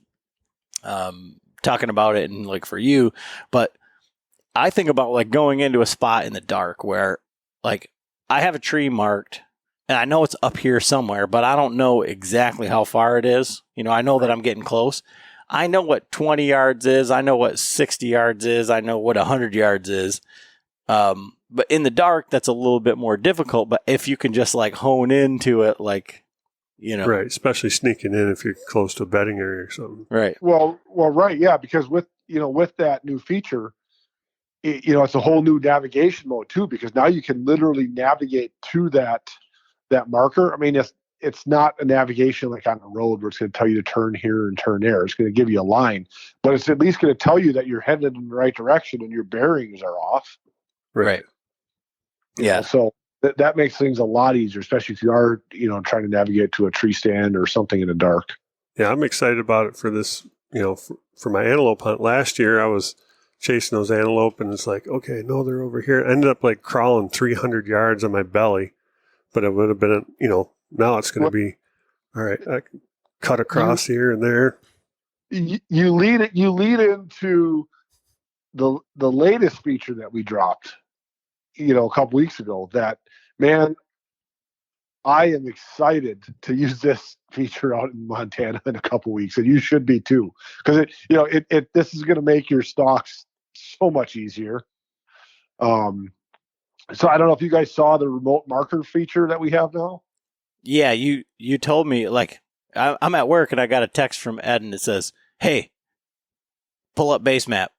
talking about it, and like for you, but I think about like going into a spot in the dark where like I have a tree marked and I know it's up here somewhere, but I don't know exactly how far it is. I know that I'm getting close. I know what 20 yards is. I know what 60 yards is. I know what 100 yards is. But in the dark, that's a little bit more difficult. But if you can just like hone into it, like, right, especially sneaking in if you're close to a bedding area or something. Right. Well, right, yeah, because with that new feature, it's a whole new navigation mode too, because now you can literally navigate to that marker. I mean, it's not a navigation like on a road where it's going to tell you to turn here and turn there. It's going to give you a line, but it's at least going to tell you that you're headed in the right direction and your bearings are off. Right. Yeah. So that makes things a lot easier, especially if you are, trying to navigate to a tree stand or something in the dark. Yeah, I'm excited about it for this, for my antelope hunt. Last year I was chasing those antelope, and it's like, okay, no, they're over here. I ended up like crawling 300 yards on my belly, but it would have been, now it's going to be, all right, I can cut across here and there. You lead into the latest feature that we dropped, a couple weeks ago, that, man, I am excited to use this feature out in Montana in a couple weeks, and you should be too, because this is going to make your stalks so much easier. So I don't know if you guys saw the remote marker feature that we have now. Yeah, you told me, like, I'm at work and I got a text from Ed and it says, "Hey, pull up Basemap.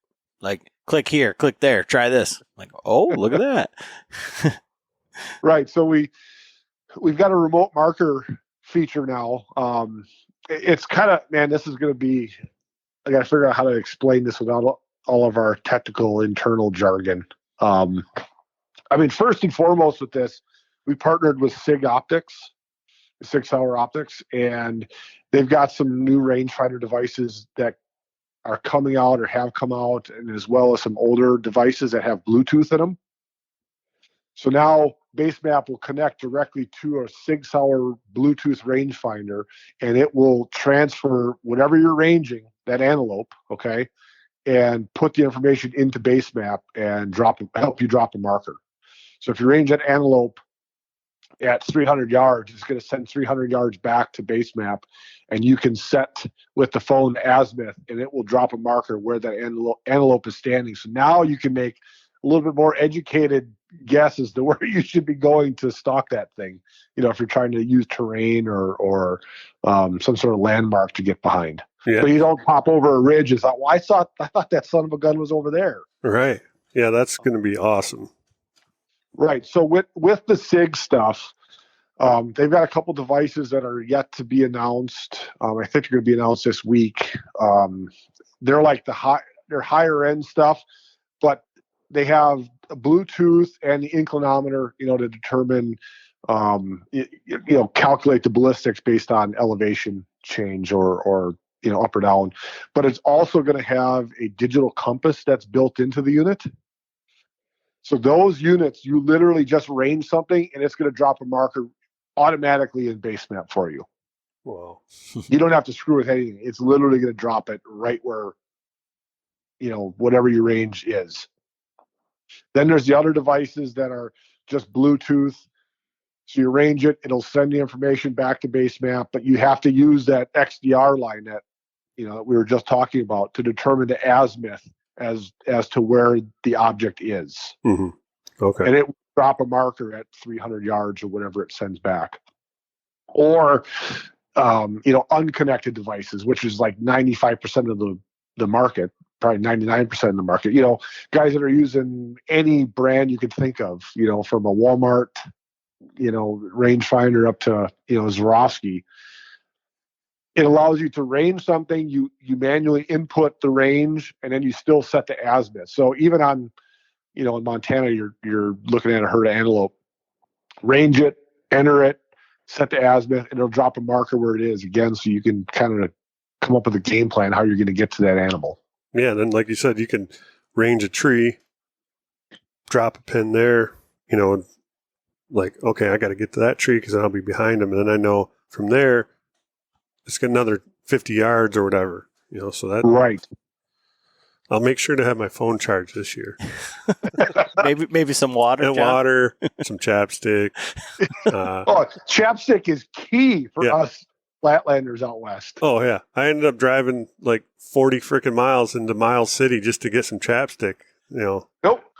Like, click here, click there, try this." I'm like, oh, look at that. Right. So we've got a remote marker feature now. It's kind of, man, this is going to be, I got to figure out how to explain this without all of our technical internal jargon. I mean, first and foremost with this, we partnered with SIG Optics, 6-hour optics, and they've got some new rangefinder devices that are coming out or have come out, and as well as some older devices that have Bluetooth in them. So now Basemap will connect directly to a 6-hour Bluetooth rangefinder, and it will transfer whatever you're ranging, that antelope, okay, and put the information into Basemap and help you drop a marker. So if you range an antelope at 300 yards, it's going to send 300 yards back to Basemap, and you can set with the phone azimuth, and it will drop a marker where that antelope is standing. So now you can make a little bit more educated guess as to where you should be going to stalk that thing. If you're trying to use terrain or some sort of landmark to get behind. Yeah. So you don't pop over a ridge and thought, well, I thought that son of a gun was over there. Right. Yeah, that's going to be awesome. Right. So with the SIG stuff, they've got a couple devices that are yet to be announced. I think they're going to be announced this week. They're like they're higher end stuff, but they have a Bluetooth and the inclinometer, to determine, calculate the ballistics based on elevation change or up or down. But it's also going to have a digital compass that's built into the unit. So those units, you literally just range something and it's going to drop a marker automatically in Basemap for you. Wow. You don't have to screw with anything. It's literally going to drop it right where, whatever your range is. Then there's the other devices that are just Bluetooth. So you range it, it'll send the information back to Basemap, but you have to use that XDR line that that we were just talking about to determine the azimuth as to where the object is. Mm-hmm. Okay. And it will drop a marker at 300 yards or whatever it sends back. Or unconnected devices, which is like 95% of the market, probably 99% of the market. Guys that are using any brand you could think of, from a Walmart, rangefinder up to Swarovski. It allows you to range something. You manually input the range, and then you still set the azimuth. So even on, in Montana, you're looking at a herd of antelope. Range it, enter it, set the azimuth, and it'll drop a marker where it is again, so you can kind of come up with a game plan how you're going to get to that animal. Yeah, and then like you said, you can range a tree, drop a pin there, like, okay, I got to get to that tree because then I'll be behind them. And then I know from there, it's got another 50 yards or whatever, so that. Right. I'll make sure to have my phone charged this year. maybe some water. And water, some chapstick. Chapstick is key for us flatlanders out west. Oh, yeah. I ended up driving like 40 freaking miles into Miles City just to get some chapstick, Nope.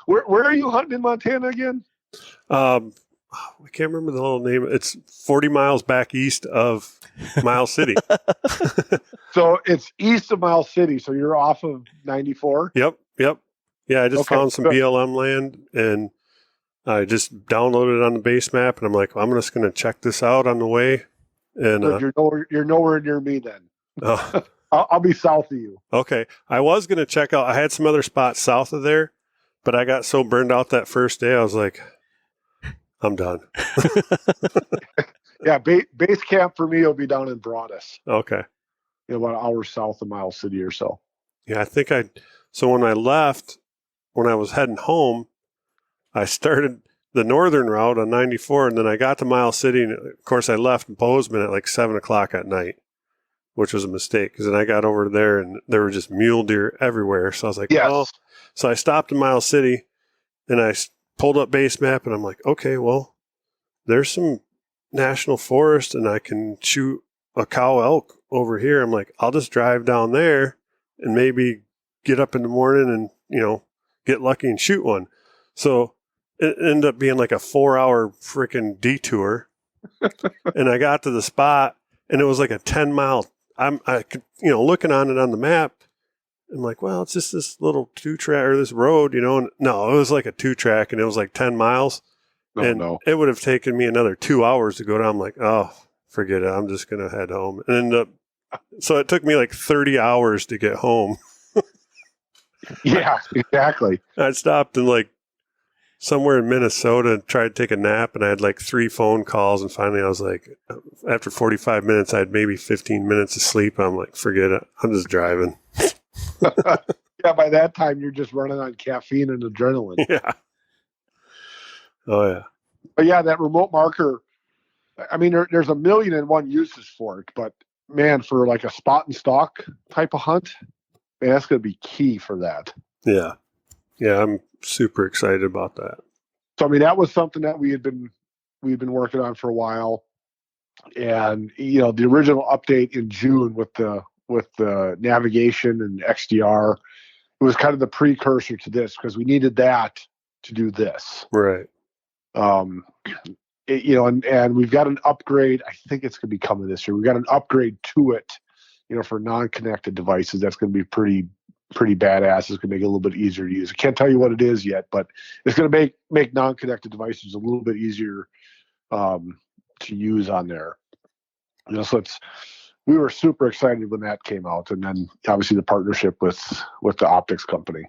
Where are you hunting in Montana again? I can't remember the little name. It's 40 miles back east of Miles City. So it's east of Miles City. So you're off of 94? Yep. Yeah, I just found some BLM land and I just downloaded it on the Basemap and I'm like, well, I'm just going to check this out on the way. And you're nowhere near me then. Oh. I'll be south of you. Okay. I was going to check out, I had some other spots south of there, but I got so burned out that first day. I was like, I'm done. Yeah, base camp for me will be down in Broadus. Okay. About an hour south of Miles City or so. Yeah, I think so when I left, when I was heading home, I started the northern route on 94, and then I got to Miles City, and of course I left Bozeman at like 7 o'clock at night, which was a mistake, because then I got over there, and there were just mule deer everywhere. So I was like, yes. Oh. So I stopped in Miles City, and I pulled up Basemap, and I'm like, okay, well, there's some national forest and I can shoot a cow elk over here. I'm like, I'll just drive down there and maybe get up in the morning and, get lucky and shoot one. So it ended up being like a 4-hour freaking detour. And I got to the spot and it was like a 10-mile. I could, looking on it on the map, I'm like, well, it's just this little 2-track or this road, and no, it was like a 2-track and it was like 10 miles. It would have taken me another 2 hours to go down. I'm like, oh, forget it. I'm just going to head home. And so it took me like 30 hours to get home. Yeah, exactly. I stopped in like somewhere in Minnesota and tried to take a nap, and I had like 3 phone calls. And finally I was like, after 45 minutes, I had maybe 15 minutes of sleep. I'm like, forget it. I'm just driving. Yeah, by that time you're just running on caffeine and adrenaline. Yeah. Oh yeah. But yeah, that remote marker, I mean, there's a million and one uses for it, but man, for like a spot and stalk type of hunt, man, that's going to be key for that. Yeah. Yeah. I'm super excited about that. So, I mean, that was something that we've been working on for a while. And, the original update in June with the navigation and XDR, it was kind of the precursor to this because we needed that to do this. Right. And we've got an upgrade. I think it's going to be coming this year. We've got an upgrade to it, for non-connected devices. That's going to be pretty badass. It's going to make it a little bit easier to use. I can't tell you what it is yet, but it's going to make non-connected devices a little bit easier to use on there. So we were super excited when that came out, and then obviously the partnership with the optics company.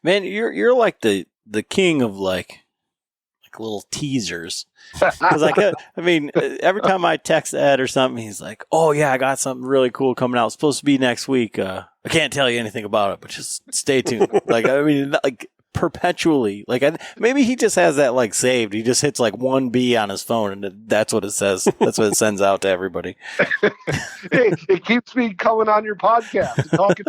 Man, you're like the king of like little teasers. Because every time I text Ed or something, he's like, "Oh yeah, I got something really cool coming out. It's supposed to be next week. I can't tell you anything about it, but just stay tuned." Perpetually. Maybe he just has that like saved. He just hits like 1B on his phone, and that's what it says. That's what it sends out to everybody. Hey, it keeps me coming on your podcast. Talking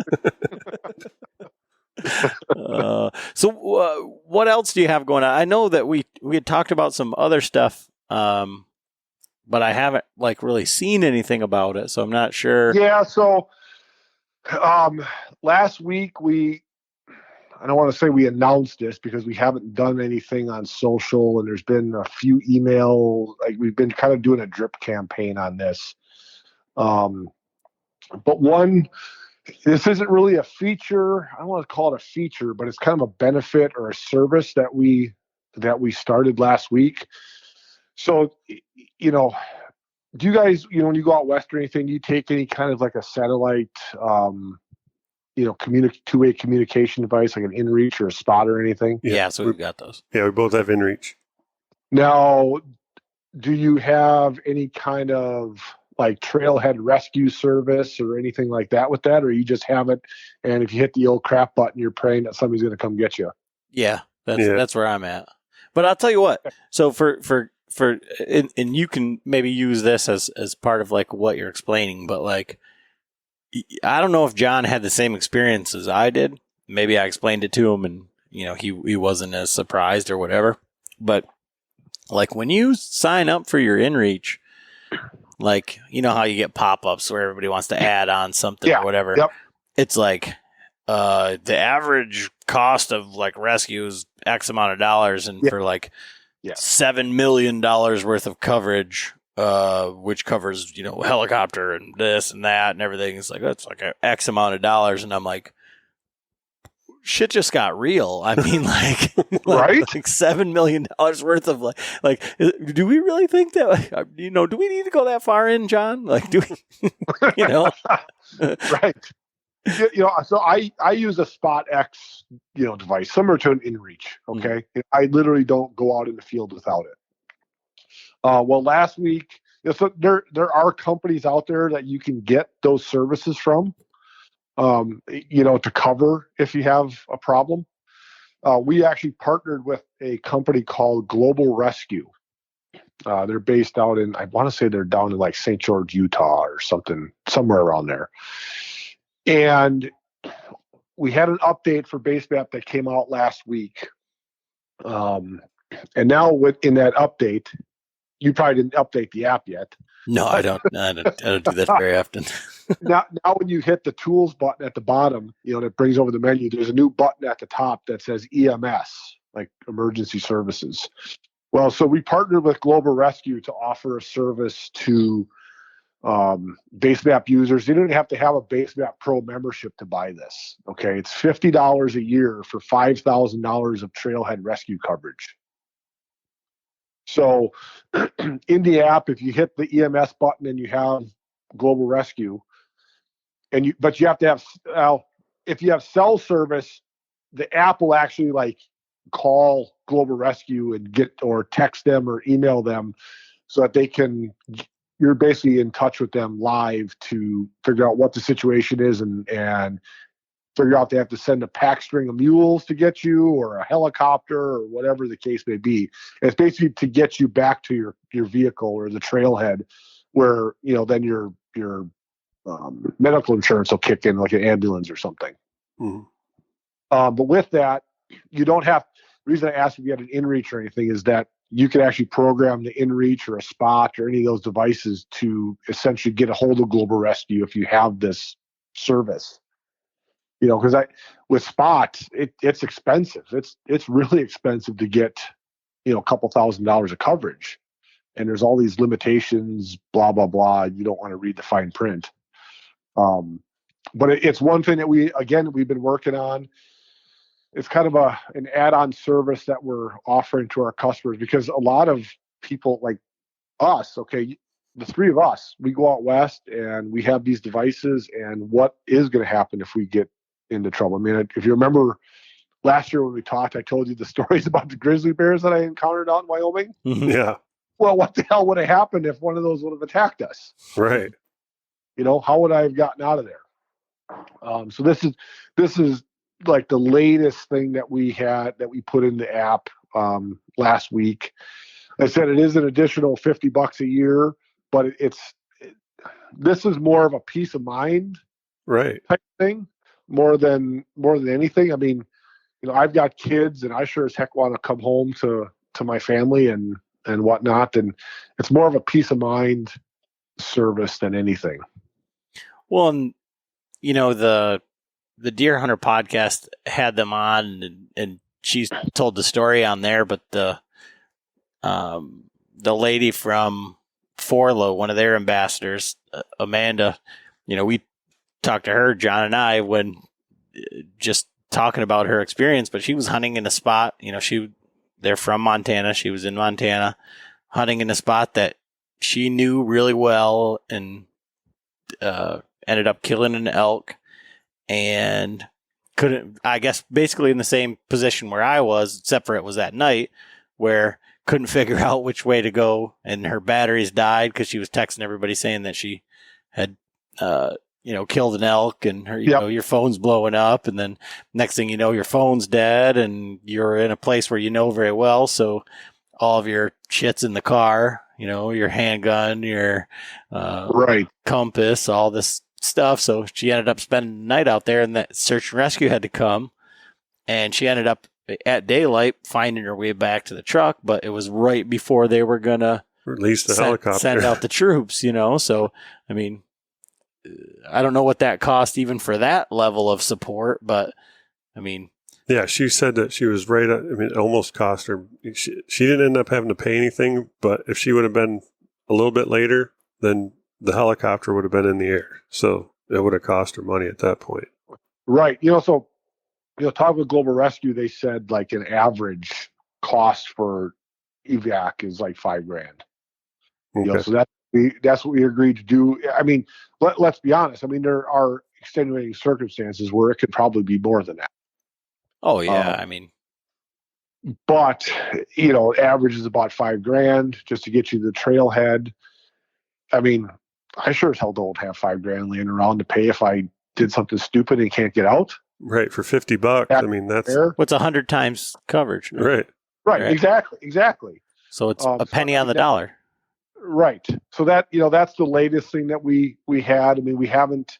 So what else do you have going on? I know that we had talked about some other stuff, but I haven't like really seen anything about it, so I'm not sure. Yeah. So last week I don't want to say we announced this because we haven't done anything on social, and there's been a few emails. Like we've been kind of doing a drip campaign on this. But this isn't really a feature. I don't want to call it a feature, but it's kind of a benefit or a service that we started last week. So, do you guys, when you go out west or anything, do you take any kind of like a satellite, two-way communication device, like an inReach or a spot or anything? Yeah, so we've got those. Yeah, we both have inReach. Now, do you have any kind of like trailhead rescue service or anything like that with that, or you just have it, and if you hit the old crap button, you're praying that somebody's going to come get you? Yeah, that's where I'm at. But I'll tell you what. So and you can maybe use this as part of like what you're explaining, but like, I don't know if John had the same experience as I did. Maybe I explained it to him and, he wasn't as surprised or whatever. But like when you sign up for your inReach, like, how you get pop-ups where everybody wants to add on something or whatever. Yep. It's like the average cost of like rescue is X amount of dollars. And for like $7 million worth of coverage, which covers, helicopter and this and that and everything. It's like, that's like X amount of dollars. And I'm like, shit just got real. I mean, like, right? Like $7 million worth of like, do we really think that, do we need to go that far in, John? Like, do we, Right. So I use a Spot X, device similar to an inReach. Okay. Mm-hmm. I literally don't go out in the field without it. Well, last week, so there are companies out there that you can get those services from, to cover if you have a problem. We actually partnered with a company called Global Rescue. They're based out in, I want to say they're down in like St. George, Utah or something, somewhere around there. And we had an update for Basemap that came out last week. And now in that update, you probably didn't update the app yet. No, I don't do that very often. Now when you hit the tools button at the bottom, that brings over the menu, there's a new button at the top that says EMS, like emergency services. Well, so we partnered with Global Rescue to offer a service to Basemap users. You don't have to have a Basemap Pro membership to buy this. Okay, it's $50 a year for $5,000 of trailhead rescue coverage. So in the app, if you hit the EMS button and you have Global Rescue, but you have to have, if you have cell service, the app will actually like call Global Rescue and or text them or email them so that you're basically in touch with them live to figure out what the situation is and figure out they have to send a pack string of mules to get you or a helicopter or whatever the case may be. It's basically to get you back to your vehicle or the trailhead where, then your medical insurance will kick in, like an ambulance or something. Mm-hmm. But with that, you don't have, the reason I asked if you had an inReach or anything is that you can actually program the inReach or a Spot or any of those devices to essentially get a hold of Global Rescue if you have this service. Because with Spot, it's expensive. It's really expensive to get, a couple $1,000s of coverage. And there's all these limitations, blah, blah, blah. You don't want to read the fine print. But it's one thing that we've been working on. It's kind of an add-on service that we're offering to our customers because a lot of people like us, okay, the three of us, we go out west and we have these devices, and what is going to happen if we get into trouble? I mean, if you remember last year when we talked, I told you the stories about the grizzly bears that I encountered out in Wyoming. Yeah. Well, what the hell would have happened if one of those would have attacked us? Right. How would I have gotten out of there? So this is like the latest thing that we put in the app last week. I said it is an additional $50 a year, but this is more of a peace of mind type thing more than anything. I mean, I've got kids and I sure as heck want to come home to my family and whatnot. And it's more of a peace of mind service than anything. Well, and the Deer Hunter podcast had them on, and she's told the story on there. But the lady from Forlo, one of their ambassadors, Amanda, we talked to her, John and I, when just talking about her experience. But she was hunting in a spot. They're from Montana. She was in Montana, hunting in a spot that she knew really well, and ended up killing an elk. And I guess basically in the same position where I was, except for it was at night, where couldn't figure out which way to go, and her batteries died because she was texting everybody saying that she had, killed an elk, and her, your phone's blowing up, and then next thing you know, your phone's dead, and you're in a place where very well, so all of your shit's in the car, your handgun, your compass, all this stuff. So she ended up spending the night out there, and that search and rescue had to come, and she ended up at daylight finding her way back to the truck, but it was right before they were gonna release the helicopter, send out the troops. So I mean, I don't know what that cost even for that level of support, but I mean, yeah, she said that she was right. It almost cost her. She didn't end up having to pay anything, but if she would have been a little bit later, then the helicopter would have been in the air. So it would have cost her money at that point. Right. Talking with Global Rescue, they said like an average cost for evac is like $5,000. Okay. So that's what we agreed to do. I mean, let's be honest. I mean, there are extenuating circumstances where it could probably be more than that. Oh yeah. But average is about $5,000 just to get you the trailhead. I mean, I sure as hell don't have $5,000 laying around to pay if I did something stupid and can't get out. Right. For $50. I mean, that's what's 100 times coverage. Right. Exactly. So it's a penny on the dollar. Right. So that's the latest thing that we had. I mean, we haven't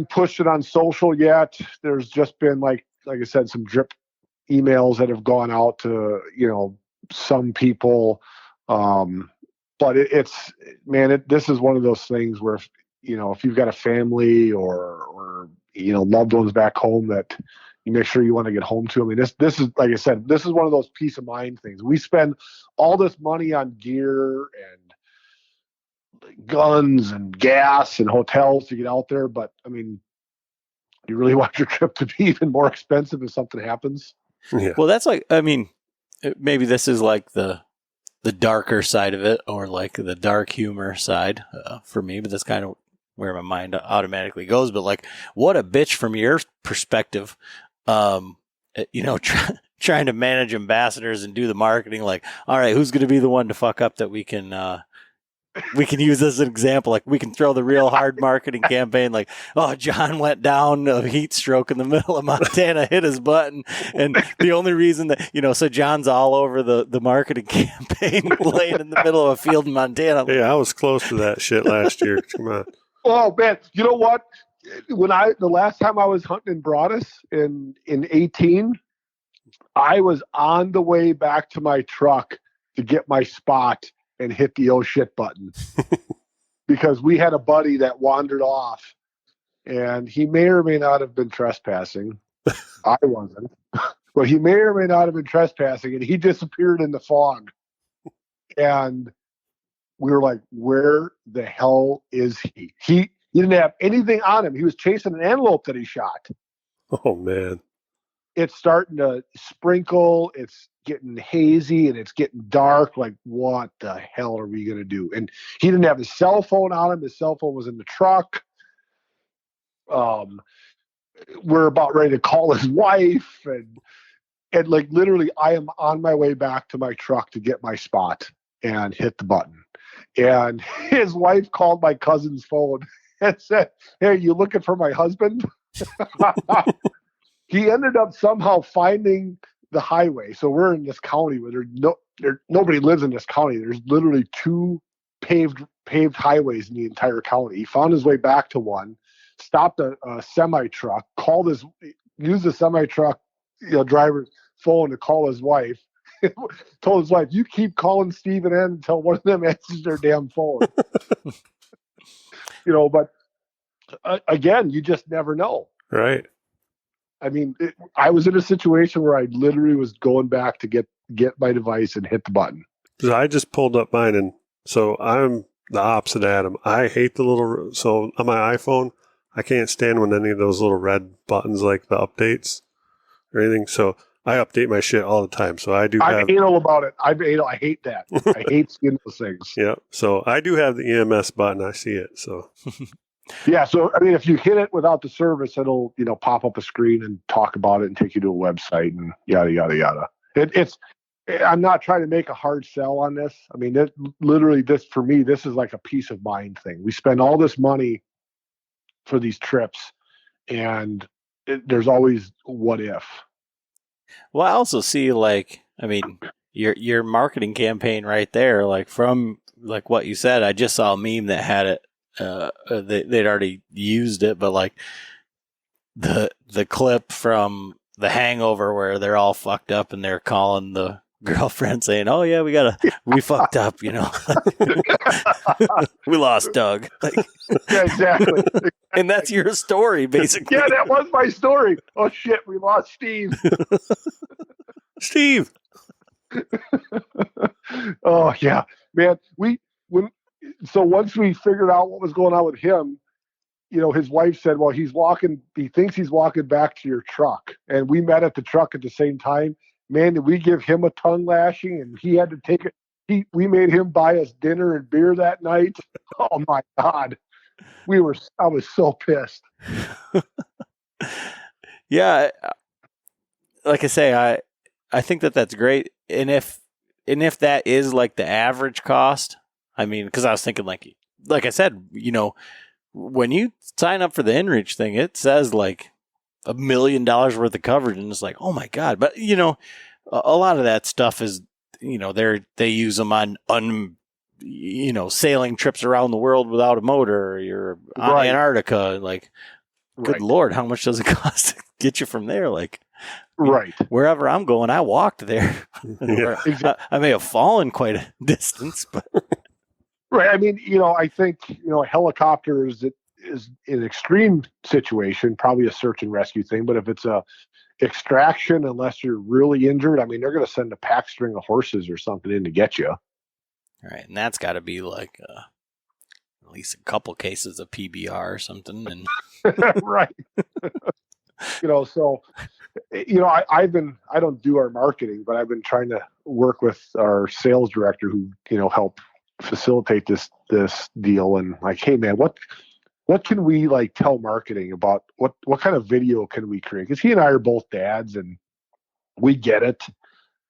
pushed it on social yet. There's just been like I said, some drip emails that have gone out to, some people. But it's man, this is one of those things where if you've got a family or loved ones back home that you make sure you want to get home to. I mean, this is, like I said, this is one of those peace of mind things. We spend all this money on gear and guns and gas and hotels to get out there, but I mean, you really want your trip to be even more expensive if something happens? Yeah. Well, that's like, I mean, maybe this is like the darker side of it, or like the dark humor side for me, but that's kind of where my mind automatically goes. But like, what a bitch from your perspective, trying to manage ambassadors and do the marketing. Like, all right, who's going to be the one to fuck up that we can use as an example? Like, we can throw the real hard marketing campaign. Like, oh, John went down a heat stroke in the middle of Montana, hit his button. And the only reason that, so John's all over the marketing campaign laying in the middle of a field in Montana. Yeah, I was close to that shit last year. Come on. Oh man, you know what? The last time I was hunting in Broadus in 18, I was on the way back to my truck to get my spot and hit the oh shit button because we had a buddy that wandered off, and he may or may not have been trespassing. I wasn't, but he may or may not have been trespassing, and he disappeared in the fog. And we were like, where the hell is he? He didn't have anything on him. He was chasing an antelope that he shot. Oh, man. It's starting to sprinkle. It's getting hazy and it's getting dark. Like, what the hell are we going to do? And he didn't have his cell phone on him. His cell phone was in the truck. We're about ready to call his wife. And like, literally, I am on my way back to my truck to get my spot and hit the button. And his wife called my cousin's phone and said, "Hey, you looking for my husband?" He ended up somehow finding the highway. So we're in this county where nobody lives in this county. There's literally 2 paved highways in the entire county. He found his way back to one, stopped a semi truck, used the semi truck driver's phone to call his wife. Told his wife, "You keep calling Steve and Ann until one of them answers their damn phone." But again, you just never know. Right. I mean, I was in a situation where I literally was going back to get my device and hit the button. So I just pulled up mine, and so I'm the opposite of Adam. I hate so on my iPhone, I can't stand when any of those little red buttons, like the updates or anything. So I update my shit all the time. So I do have... I'm anal about it. I hate that. I hate seeing those things. Yeah. So I do have the EMS button. I see it. So... Yeah, so I mean, if you hit it without the service, it'll pop up a screen and talk about it and take you to a website and yada yada yada. I'm not trying to make a hard sell on this. I mean, for me, this is like a peace of mind thing. We spend all this money for these trips, and there's always what if. Well, I also see, like, I mean, your marketing campaign right there, like, from like what you said. I just saw a meme that had it. They'd already used it, but like the clip from The Hangover where they're all fucked up and they're calling the girlfriend saying, "Oh yeah, we fucked up, we lost Doug." Like, yeah, exactly. And that's your story, basically. Yeah, that was my story. Oh shit, we lost Steve. Steve. Oh yeah, man. So once we figured out what was going on with him, his wife said, "Well, he thinks he's walking back to your truck." And we met at the truck at the same time. Man, did we give him a tongue lashing, and he had to take it. We made him buy us dinner and beer that night. Oh my God. I was so pissed. Yeah. Like I say, I think that's great. And if that is like the average cost, I mean, because I was thinking, like I said, when you sign up for the InReach thing, it says like $1 million worth of coverage, and it's like, oh my God. But a lot of that stuff is, they use them on sailing trips around the world without a motor, or you're on Right. Antarctica. Like, good Lord, how much does it cost to get you from there? Like, Right. Wherever I'm going, I walked there. Yeah. I may have fallen quite a distance, but Right. I mean, I think, a helicopter is an extreme situation, probably a search and rescue thing. But if it's a extraction, unless you're really injured, I mean, they're going to send a pack string of horses or something in to get you. right, and that's got to be like at least a couple cases of PBR or something. And Right. So, I don't do our marketing, but I've been trying to work with our sales director who, help facilitate this deal. And like, hey man, what can we like tell marketing about what kind of video can we create? Because he and I are both dads and we get it,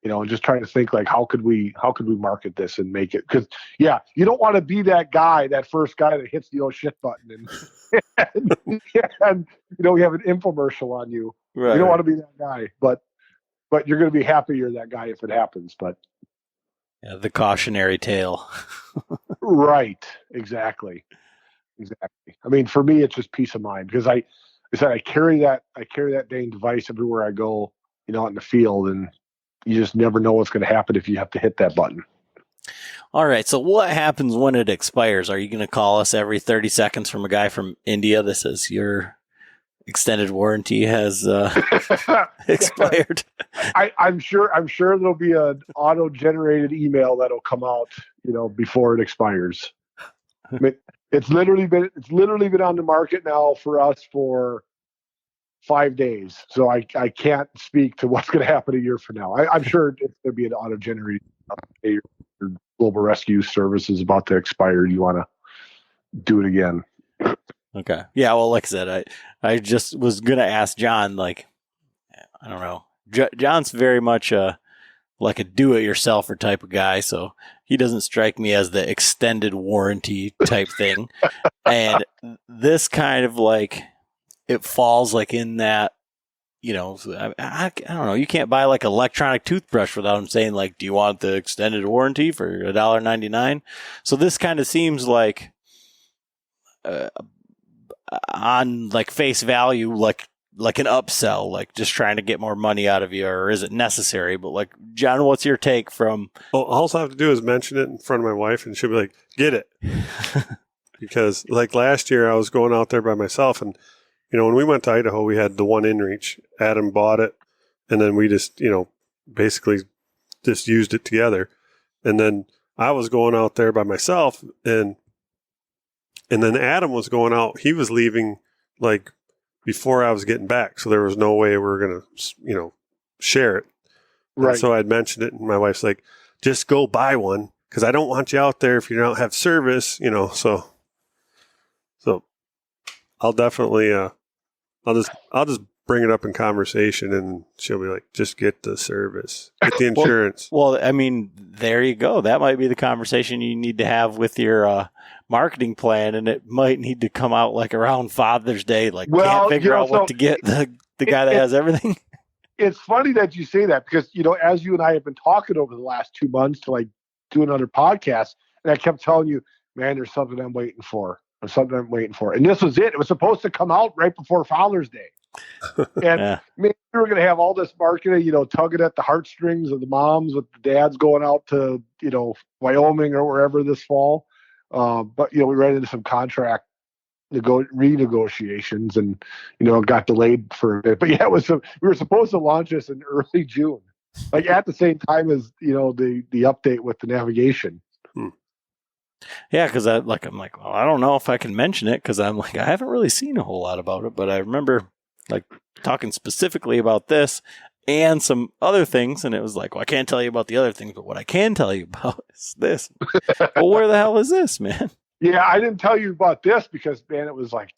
and just trying to think like how could we market this and make it, because you don't want to be that guy, that first guy that hits the oh shit button and we have an infomercial on you. right. You don't want to be that guy, but you're going to be happy you're that guy if it happens. But the cautionary tale. right, exactly. I mean, for me, it's just peace of mind because I carry that dang device everywhere I go, out in the field, and you just never know what's going to happen if you have to hit that button. All right. So what happens when it expires? Are you going to call us every 30 seconds from a guy from India that says your extended warranty has expired? I'm sure there'll be an auto-generated email that'll come out, before it expires. I mean, it's literally been on the market now for us for 5 days, so I can't speak to what's going to happen a year from now. I'm sure it's going to be an auto-generated. Your global rescue service is about to expire. You want to do it again? Okay. Yeah. Well, like I said, I just was going to ask John, like, I don't know. John's very much like a do-it-yourselfer type of guy, so he doesn't strike me as the extended warranty type thing. And this kind of like, it falls like in that, I don't know. You can't buy like an electronic toothbrush without him saying like, do you want the extended warranty for $1.99? So this kind of seems like on like face value, like an upsell, like just trying to get more money out of you, or is it necessary? But like, John, what's your take from? Well, all I have to do is mention it in front of my wife, and she'll be like, "Get it," because like last year, I was going out there by myself, and when we went to Idaho, we had the one inReach. Adam bought it, and then we just basically just used it together. And then I was going out there by myself, and then Adam was going out. He was leaving like before I was getting back, so there was no way we were gonna share it. Right. And so I'd mentioned it, and my wife's like, "Just go buy one, because I don't want you out there if you don't have service." So I'll definitely I'll just bring it up in conversation, and she'll be like, "Just get the service, get the insurance." Well, I mean, there you go. That might be the conversation you need to have with your marketing plan, and it might need to come out like around Father's Day. Like, can't figure out what to get the guy that has everything. It's funny that you say that because as you and I have been talking over the last 2 months to like do another podcast, and I kept telling you, man, there's something I'm waiting for. And this was it. It was supposed to come out right before Father's Day. And we were going to have all this marketing, tugging at the heartstrings of the moms with the dads going out to, Wyoming or wherever this fall. But, we ran into some contract renegotiations and, it got delayed for a bit. But we were supposed to launch this in early June, like at the same time as, the update with the navigation. Yeah, because I'm like, well, I don't know if I can mention it because I'm like, I haven't really seen a whole lot about it, but I remember like talking specifically about this and some other things, and it was like, well, I can't tell you about the other things, but what I can tell you about is this. Well, where the hell is this, man? Yeah, I didn't tell you about this because, man, it was like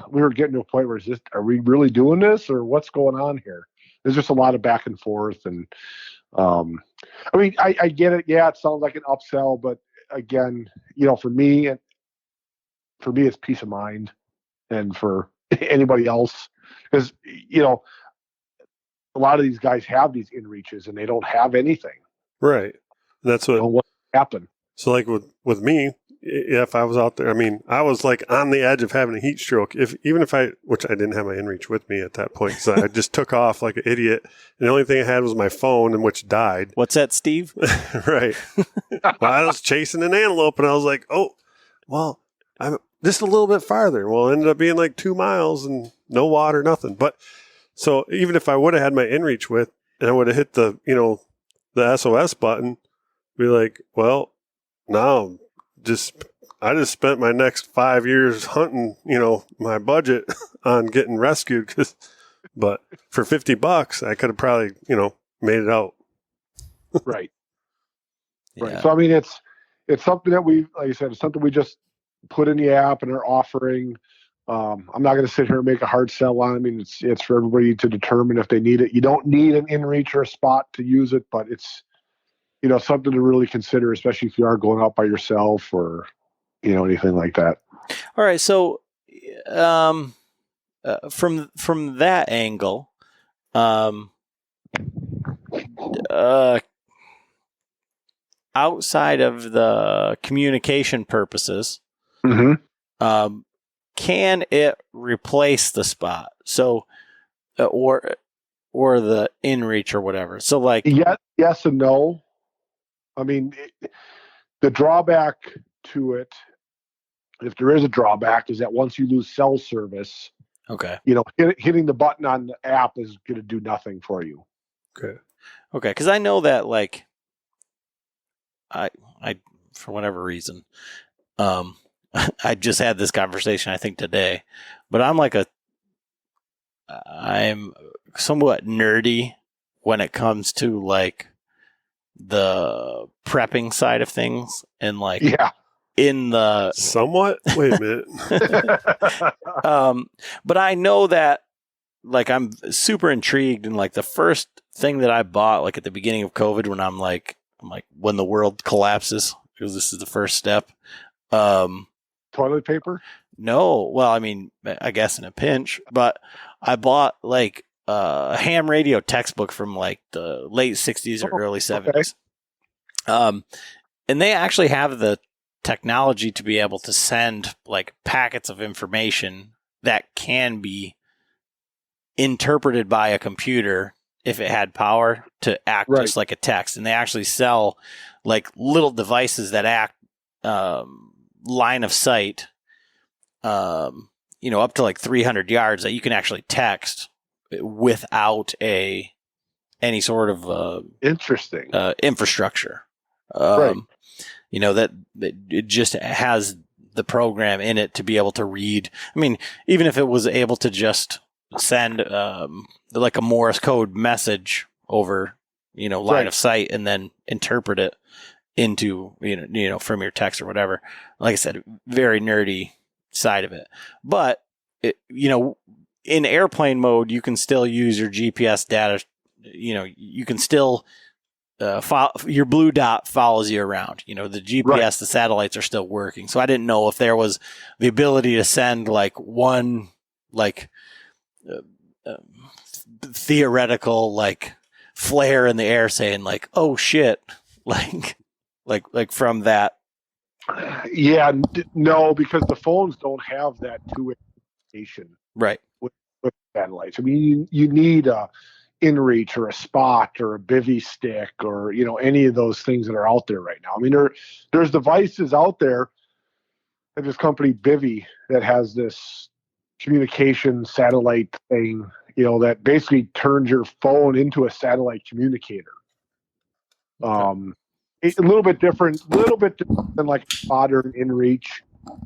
we were getting to a point where are we really doing this or what's going on here? There's just a lot of back and forth, and I mean, I get it. Yeah, it sounds like an upsell, but again, for me, it's peace of mind, and for anybody else, because a lot of these guys have these inReaches and they don't have anything. Right. And that's what happened. So like with me, if I was out there, I mean, I was like on the edge of having a heat stroke. Which I didn't have my inReach with me at that point, because I just took off like an idiot. And the only thing I had was my phone, and which died. What's that, Steve? Right. Well, I was chasing an antelope, and I was like, oh, well, I'm just a little bit farther. Well, it ended up being like 2 miles and no water, nothing. But so even if I would have had my inReach with, and I would have hit the SOS button, be like, well, now I just spent my next 5 years hunting, my budget on getting rescued. But for $50, I could have probably, made it out. Right. Yeah. Right. So, I mean, it's something that like you said, it's something we just put in the app and are offering. I'm not going to sit here and make a hard sell on it. I mean, it's for everybody to determine if they need it. You don't need an inReach or a spot to use it, but it's, something to really consider, especially if you are going out by yourself or, anything like that. All right. So, from that angle, outside of the communication purposes, Mm-hmm. Can it replace the spot? So, or the inReach or whatever. So, like, yes and no. I mean, the drawback to it, if there is a drawback, is that once you lose cell service, okay, hitting the button on the app is going to do nothing for you. Okay. Because I know that, like, I for whatever reason, I just had this conversation, I think, today, but I'm somewhat nerdy when it comes to, like, the prepping side of things, and, like, in the somewhat. Wait a minute. But I know that, like, I'm super intrigued, and, like, the first thing that I bought, like, at the beginning of COVID, when I'm like when the world collapses, because this is the first step. Toilet paper? No, well, I mean, I guess in a pinch, but I bought, like, a ham radio textbook from, like, the late 60s or early 70s. Okay. And they actually have the technology to be able to send, like, packets of information that can be interpreted by a computer if it had power to act just like a text. And they actually sell, like, little devices that act line of sight, up to, like, 300 yards, that you can actually text without any sort of interesting infrastructure. Right. That it just has the program in it to be able to read. I mean, even if it was able to just send like a Morse code message over, line of sight, and then interpret it into, from your text or whatever. Like I said, very nerdy side of it. But, in airplane mode, you can still use your GPS data. You can still your blue dot follows you around. The GPS, the satellites are still working. So I didn't know if there was the ability to send, like, one, like, theoretical, like, flare in the air saying, like, oh shit, like from that. Yeah, no, because the phones don't have that two-way communication with satellites. I mean, you need a inReach or a spot or a bivy stick or any of those things that are out there right now. I mean, there's devices out there, like this company Bivy, that has this communication satellite thing, that basically turns your phone into a satellite communicator. Okay. It's a little bit different than, like, modern inReach,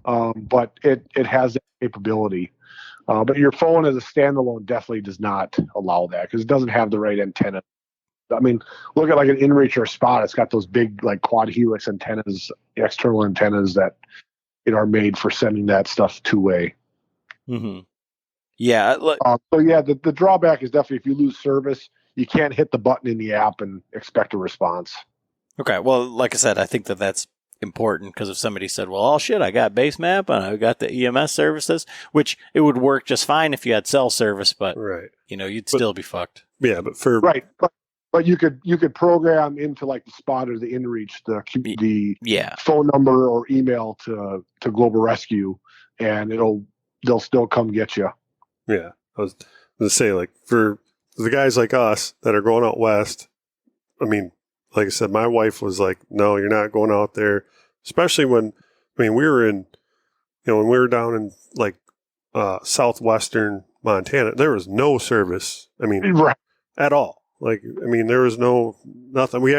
but it has that capability. But your phone as a standalone definitely does not allow that, because it doesn't have the right antenna. I mean, look at, like, an inReach or a spot. It's got those big, like, quad helix antennas, external antennas that are made for sending that stuff two-way. Mm-hmm. Yeah. So yeah, the drawback is definitely, if you lose service, you can't hit the button in the app and expect a response. Okay. Well, like I said, I think that's important, because if somebody said, well, oh shit, I got Basemap and I got the EMS services, which it would work just fine if you had cell service, but you'd still be fucked. Yeah, but for But you could program into like the spot or the inReach the Yeah. phone number or email to Global Rescue, and they'll still come get you. Yeah, I was going to say, like, for the guys like us that are going out west, I mean, like I said, my wife was like, no, you're not going out there, especially when, I mean, we were in, when we were down in like southwestern Montana, there was no service. I mean, Right. at all. Like, I mean, there was nothing. We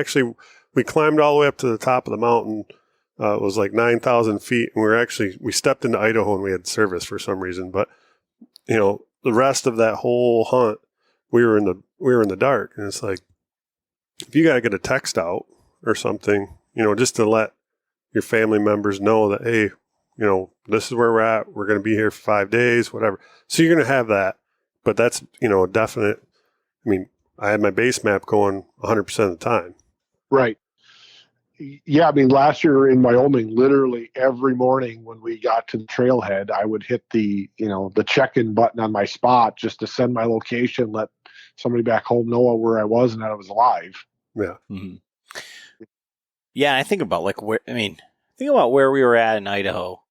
climbed all the way up to the top of the mountain. It was like 9,000 feet. And we stepped into Idaho and we had service for some reason. But, the rest of that whole hunt, we were in the dark. And it's like, if you got to get a text out or something, just to let your family members know that, hey, this is where we're at. We're going to be here for 5 days, whatever. So you're going to have that. But that's, a definite, I mean, I had my Basemap going 100% of the time. Right. Yeah, I mean, last year in Wyoming, literally every morning when we got to the trailhead, I would hit the check-in button on my spot just to send my location, let somebody back home know where I was and that I was alive. Yeah. Mm-hmm. Yeah, I think about where we were at in Idaho,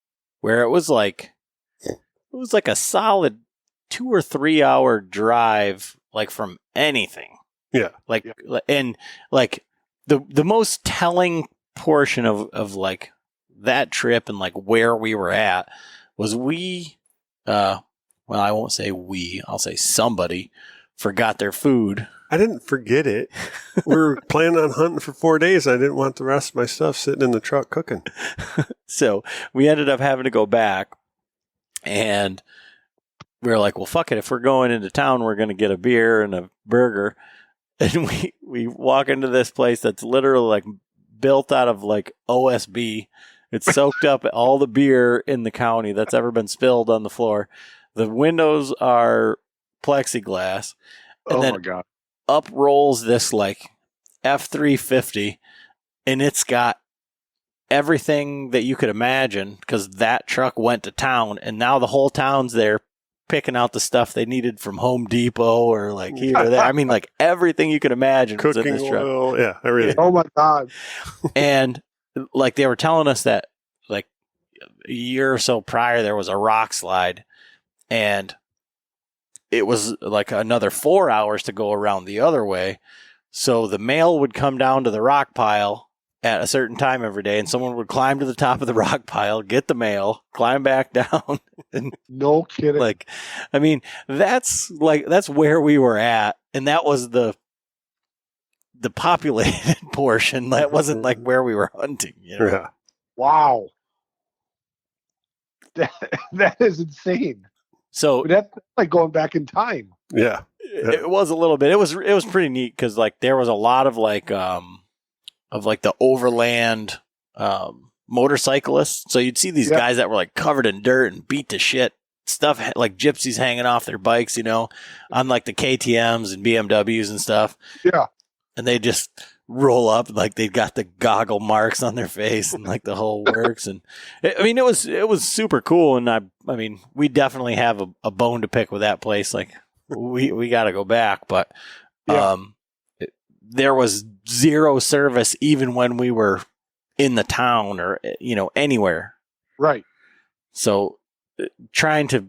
where it was like a solid 2 or 3 hour drive, like from anything. Yeah. And like the most telling portion of like that trip and like where we were at was well, I won't say I'll say somebody forgot their food. I didn't forget it. We were planning on hunting for 4 days. I didn't want the rest of my stuff sitting in the truck cooking. So we ended up having to go back, and we were like, well, fuck it. If we're going into town, we're going to get a beer and a burger. And we walk into this place that's literally like built out of like OSB. It's soaked up all the beer in the county that's ever been spilled on the floor. The windows are plexiglass. And my God. Up rolls this like F-350, and it's got everything that you could imagine because that truck went to town, and now the whole town's there picking out the stuff they needed from Home Depot or like here or there. I mean, like everything you could imagine was in Cooking this truck. oil, yeah, everything. Oh my God. And like they were telling us that like a year or so prior there was a rock slide, and it was like another 4 hours to go around the other way. So the mail would come down to the rock pile at a certain time every day, and someone would climb to the top of the rock pile, get the mail, climb back down. And no kidding. like, I mean, that's where we were at. And that was the populated portion. That wasn't like where we were hunting. Yeah. Wow. That is insane. So that's like going back in time. Yeah. It was a little bit. It was pretty neat because like there was a lot of the overland motorcyclists. So you'd see these guys that were like covered in dirt and beat to shit. Stuff like gypsies hanging off their bikes, on like the KTMs and BMWs and stuff. Yeah. And they just roll up like they got the goggle marks on their face and like the whole works. And it was super cool. And I mean, we definitely have a bone to pick with that place. Like we got to go back, but there was zero service even when we were in the town or anywhere. Right. So trying to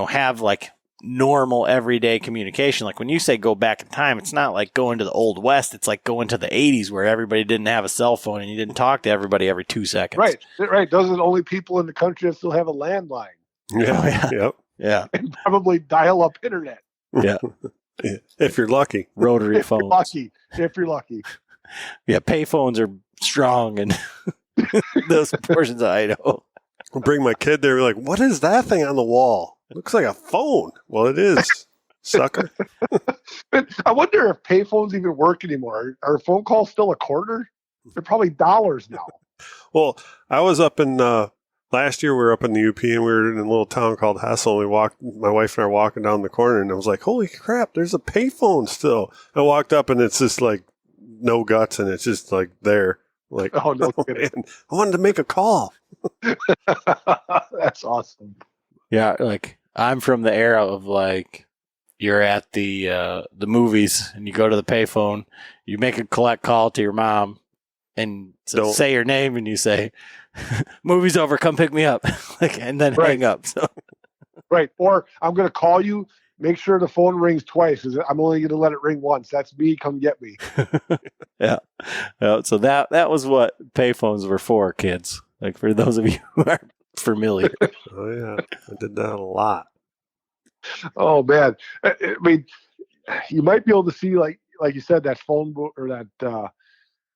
have like normal everyday communication, like when you say go back in time, it's not like going to the old west, it's like going to the 80s where everybody didn't have a cell phone and you didn't talk to everybody every 2 seconds. Right. Those are the only people in the country that still have a landline. Yeah. Yep. Yeah. And probably dial up internet. Yeah. If you're lucky. Rotary phones. If you're lucky. Yeah, pay phones are strong in those portions of Idaho. I'll bring my kid there. We're like, what is that thing on the wall? It looks like a phone. Well, it is, sucker. I wonder if payphones even work anymore. Are phone calls still a quarter? They're probably dollars now. Well, I was up in last year. We were up in the UP, and we were in a little town called Hessel. And my wife and I were walking down the corner, and I was like, "Holy crap! There's a payphone still." I walked up, and it's just like no guts, and it's just like there. Like, oh no, man, I wanted to make a call. That's awesome. Yeah, like I'm from the era of like you're at the movies and you go to the payphone, you make a collect call to your mom and say your name and you say, movie's over, come pick me up. And then hang up. So. Right. Or I'm going to call you, make sure the phone rings twice. I'm only going to let it ring once. That's me. Come get me. Yeah. So that was what payphones were for, kids. Like for those of you who aren't familiar. Oh yeah, I did that a lot. Oh man, I mean, you might be able to see like you said that phone or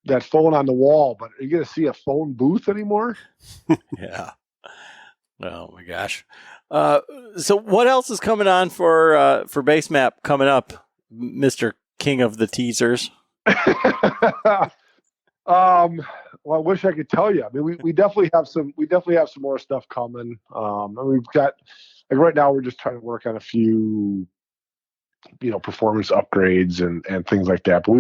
that phone on the wall, but are you going to see a phone booth anymore? Yeah. Oh my gosh. So what else is coming on for Basemap coming up, Mr. King of the teasers? Well, I wish I could tell you. I mean, we definitely have some more stuff coming. And we've got, like right now we're just trying to work on a few, performance upgrades and things like that. But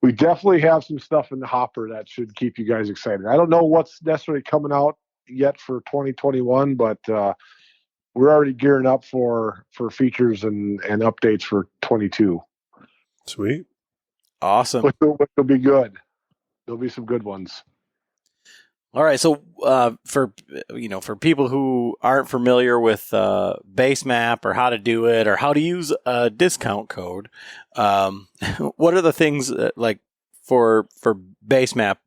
we definitely have some stuff in the hopper that should keep you guys excited. I don't know what's necessarily coming out yet for 2021, but we're already gearing up for features and updates for 22. Sweet. Awesome. Which will be good. There'll be some good ones. All right. So for people who aren't familiar with Basemap or how to do it or how to use a discount code, what are the things like for Basemap?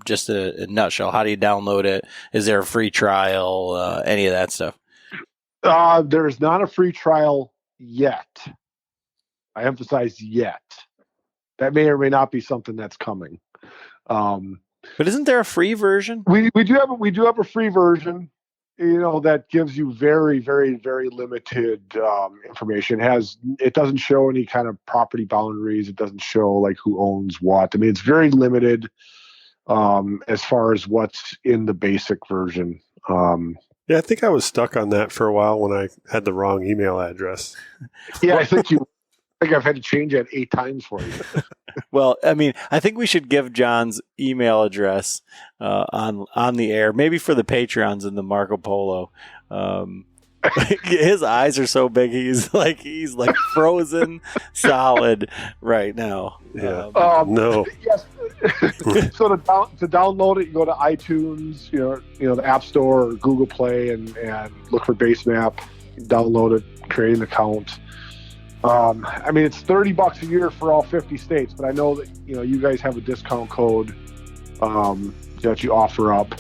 Just a nutshell. How do you download it? Is there a free trial? Any of that stuff? There's not a free trial yet. I emphasize yet. That may or may not be something that's coming. But isn't there a free version? We do have a free version, that gives you very, very, very limited information. It doesn't show any kind of property boundaries. It doesn't show like who owns what. I mean, it's very limited as far as what's in the basic version. Yeah, I think I was stuck on that for a while when I had the wrong email address. Yeah, I think I've had to change that 8 times for you. Well, I mean, I think we should give John's email address on the air, maybe for the Patreons in the Marco Polo. His eyes are so big; he's like frozen solid right now. Yeah. No. Yes. So to download it, you go to iTunes, the App Store or Google Play, and look for Basemap. Download it, create an account. I mean, it's $30 a year for all 50 states, but I know that you guys have a discount code that you offer up.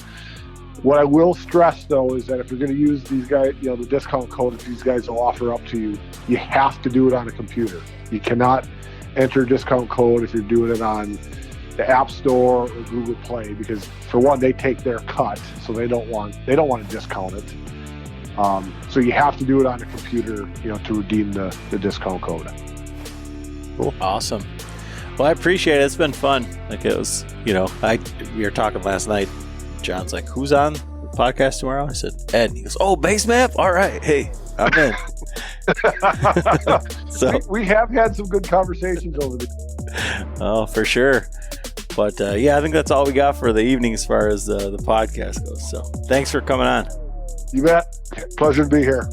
What I will stress though is that if you're going to use these guys, the discount code that these guys will offer up to you, you have to do it on a computer. You cannot enter a discount code if you're doing it on the App Store or Google Play, because for one, they take their cut, so they don't want to discount it. So you have to do it on a computer, to redeem the discount code. Cool. Awesome. Well, I appreciate it. It's been fun. Like it was, we were talking last night. John's like, "Who's on the podcast tomorrow?" I said, "Ed." And he goes, "Oh, Basemap? All right. Hey, I'm in." So we have had some good conversations over the. Oh, for sure. But I think that's all we got for the evening as far as the podcast goes. So thanks for coming on. You bet. Pleasure to be here.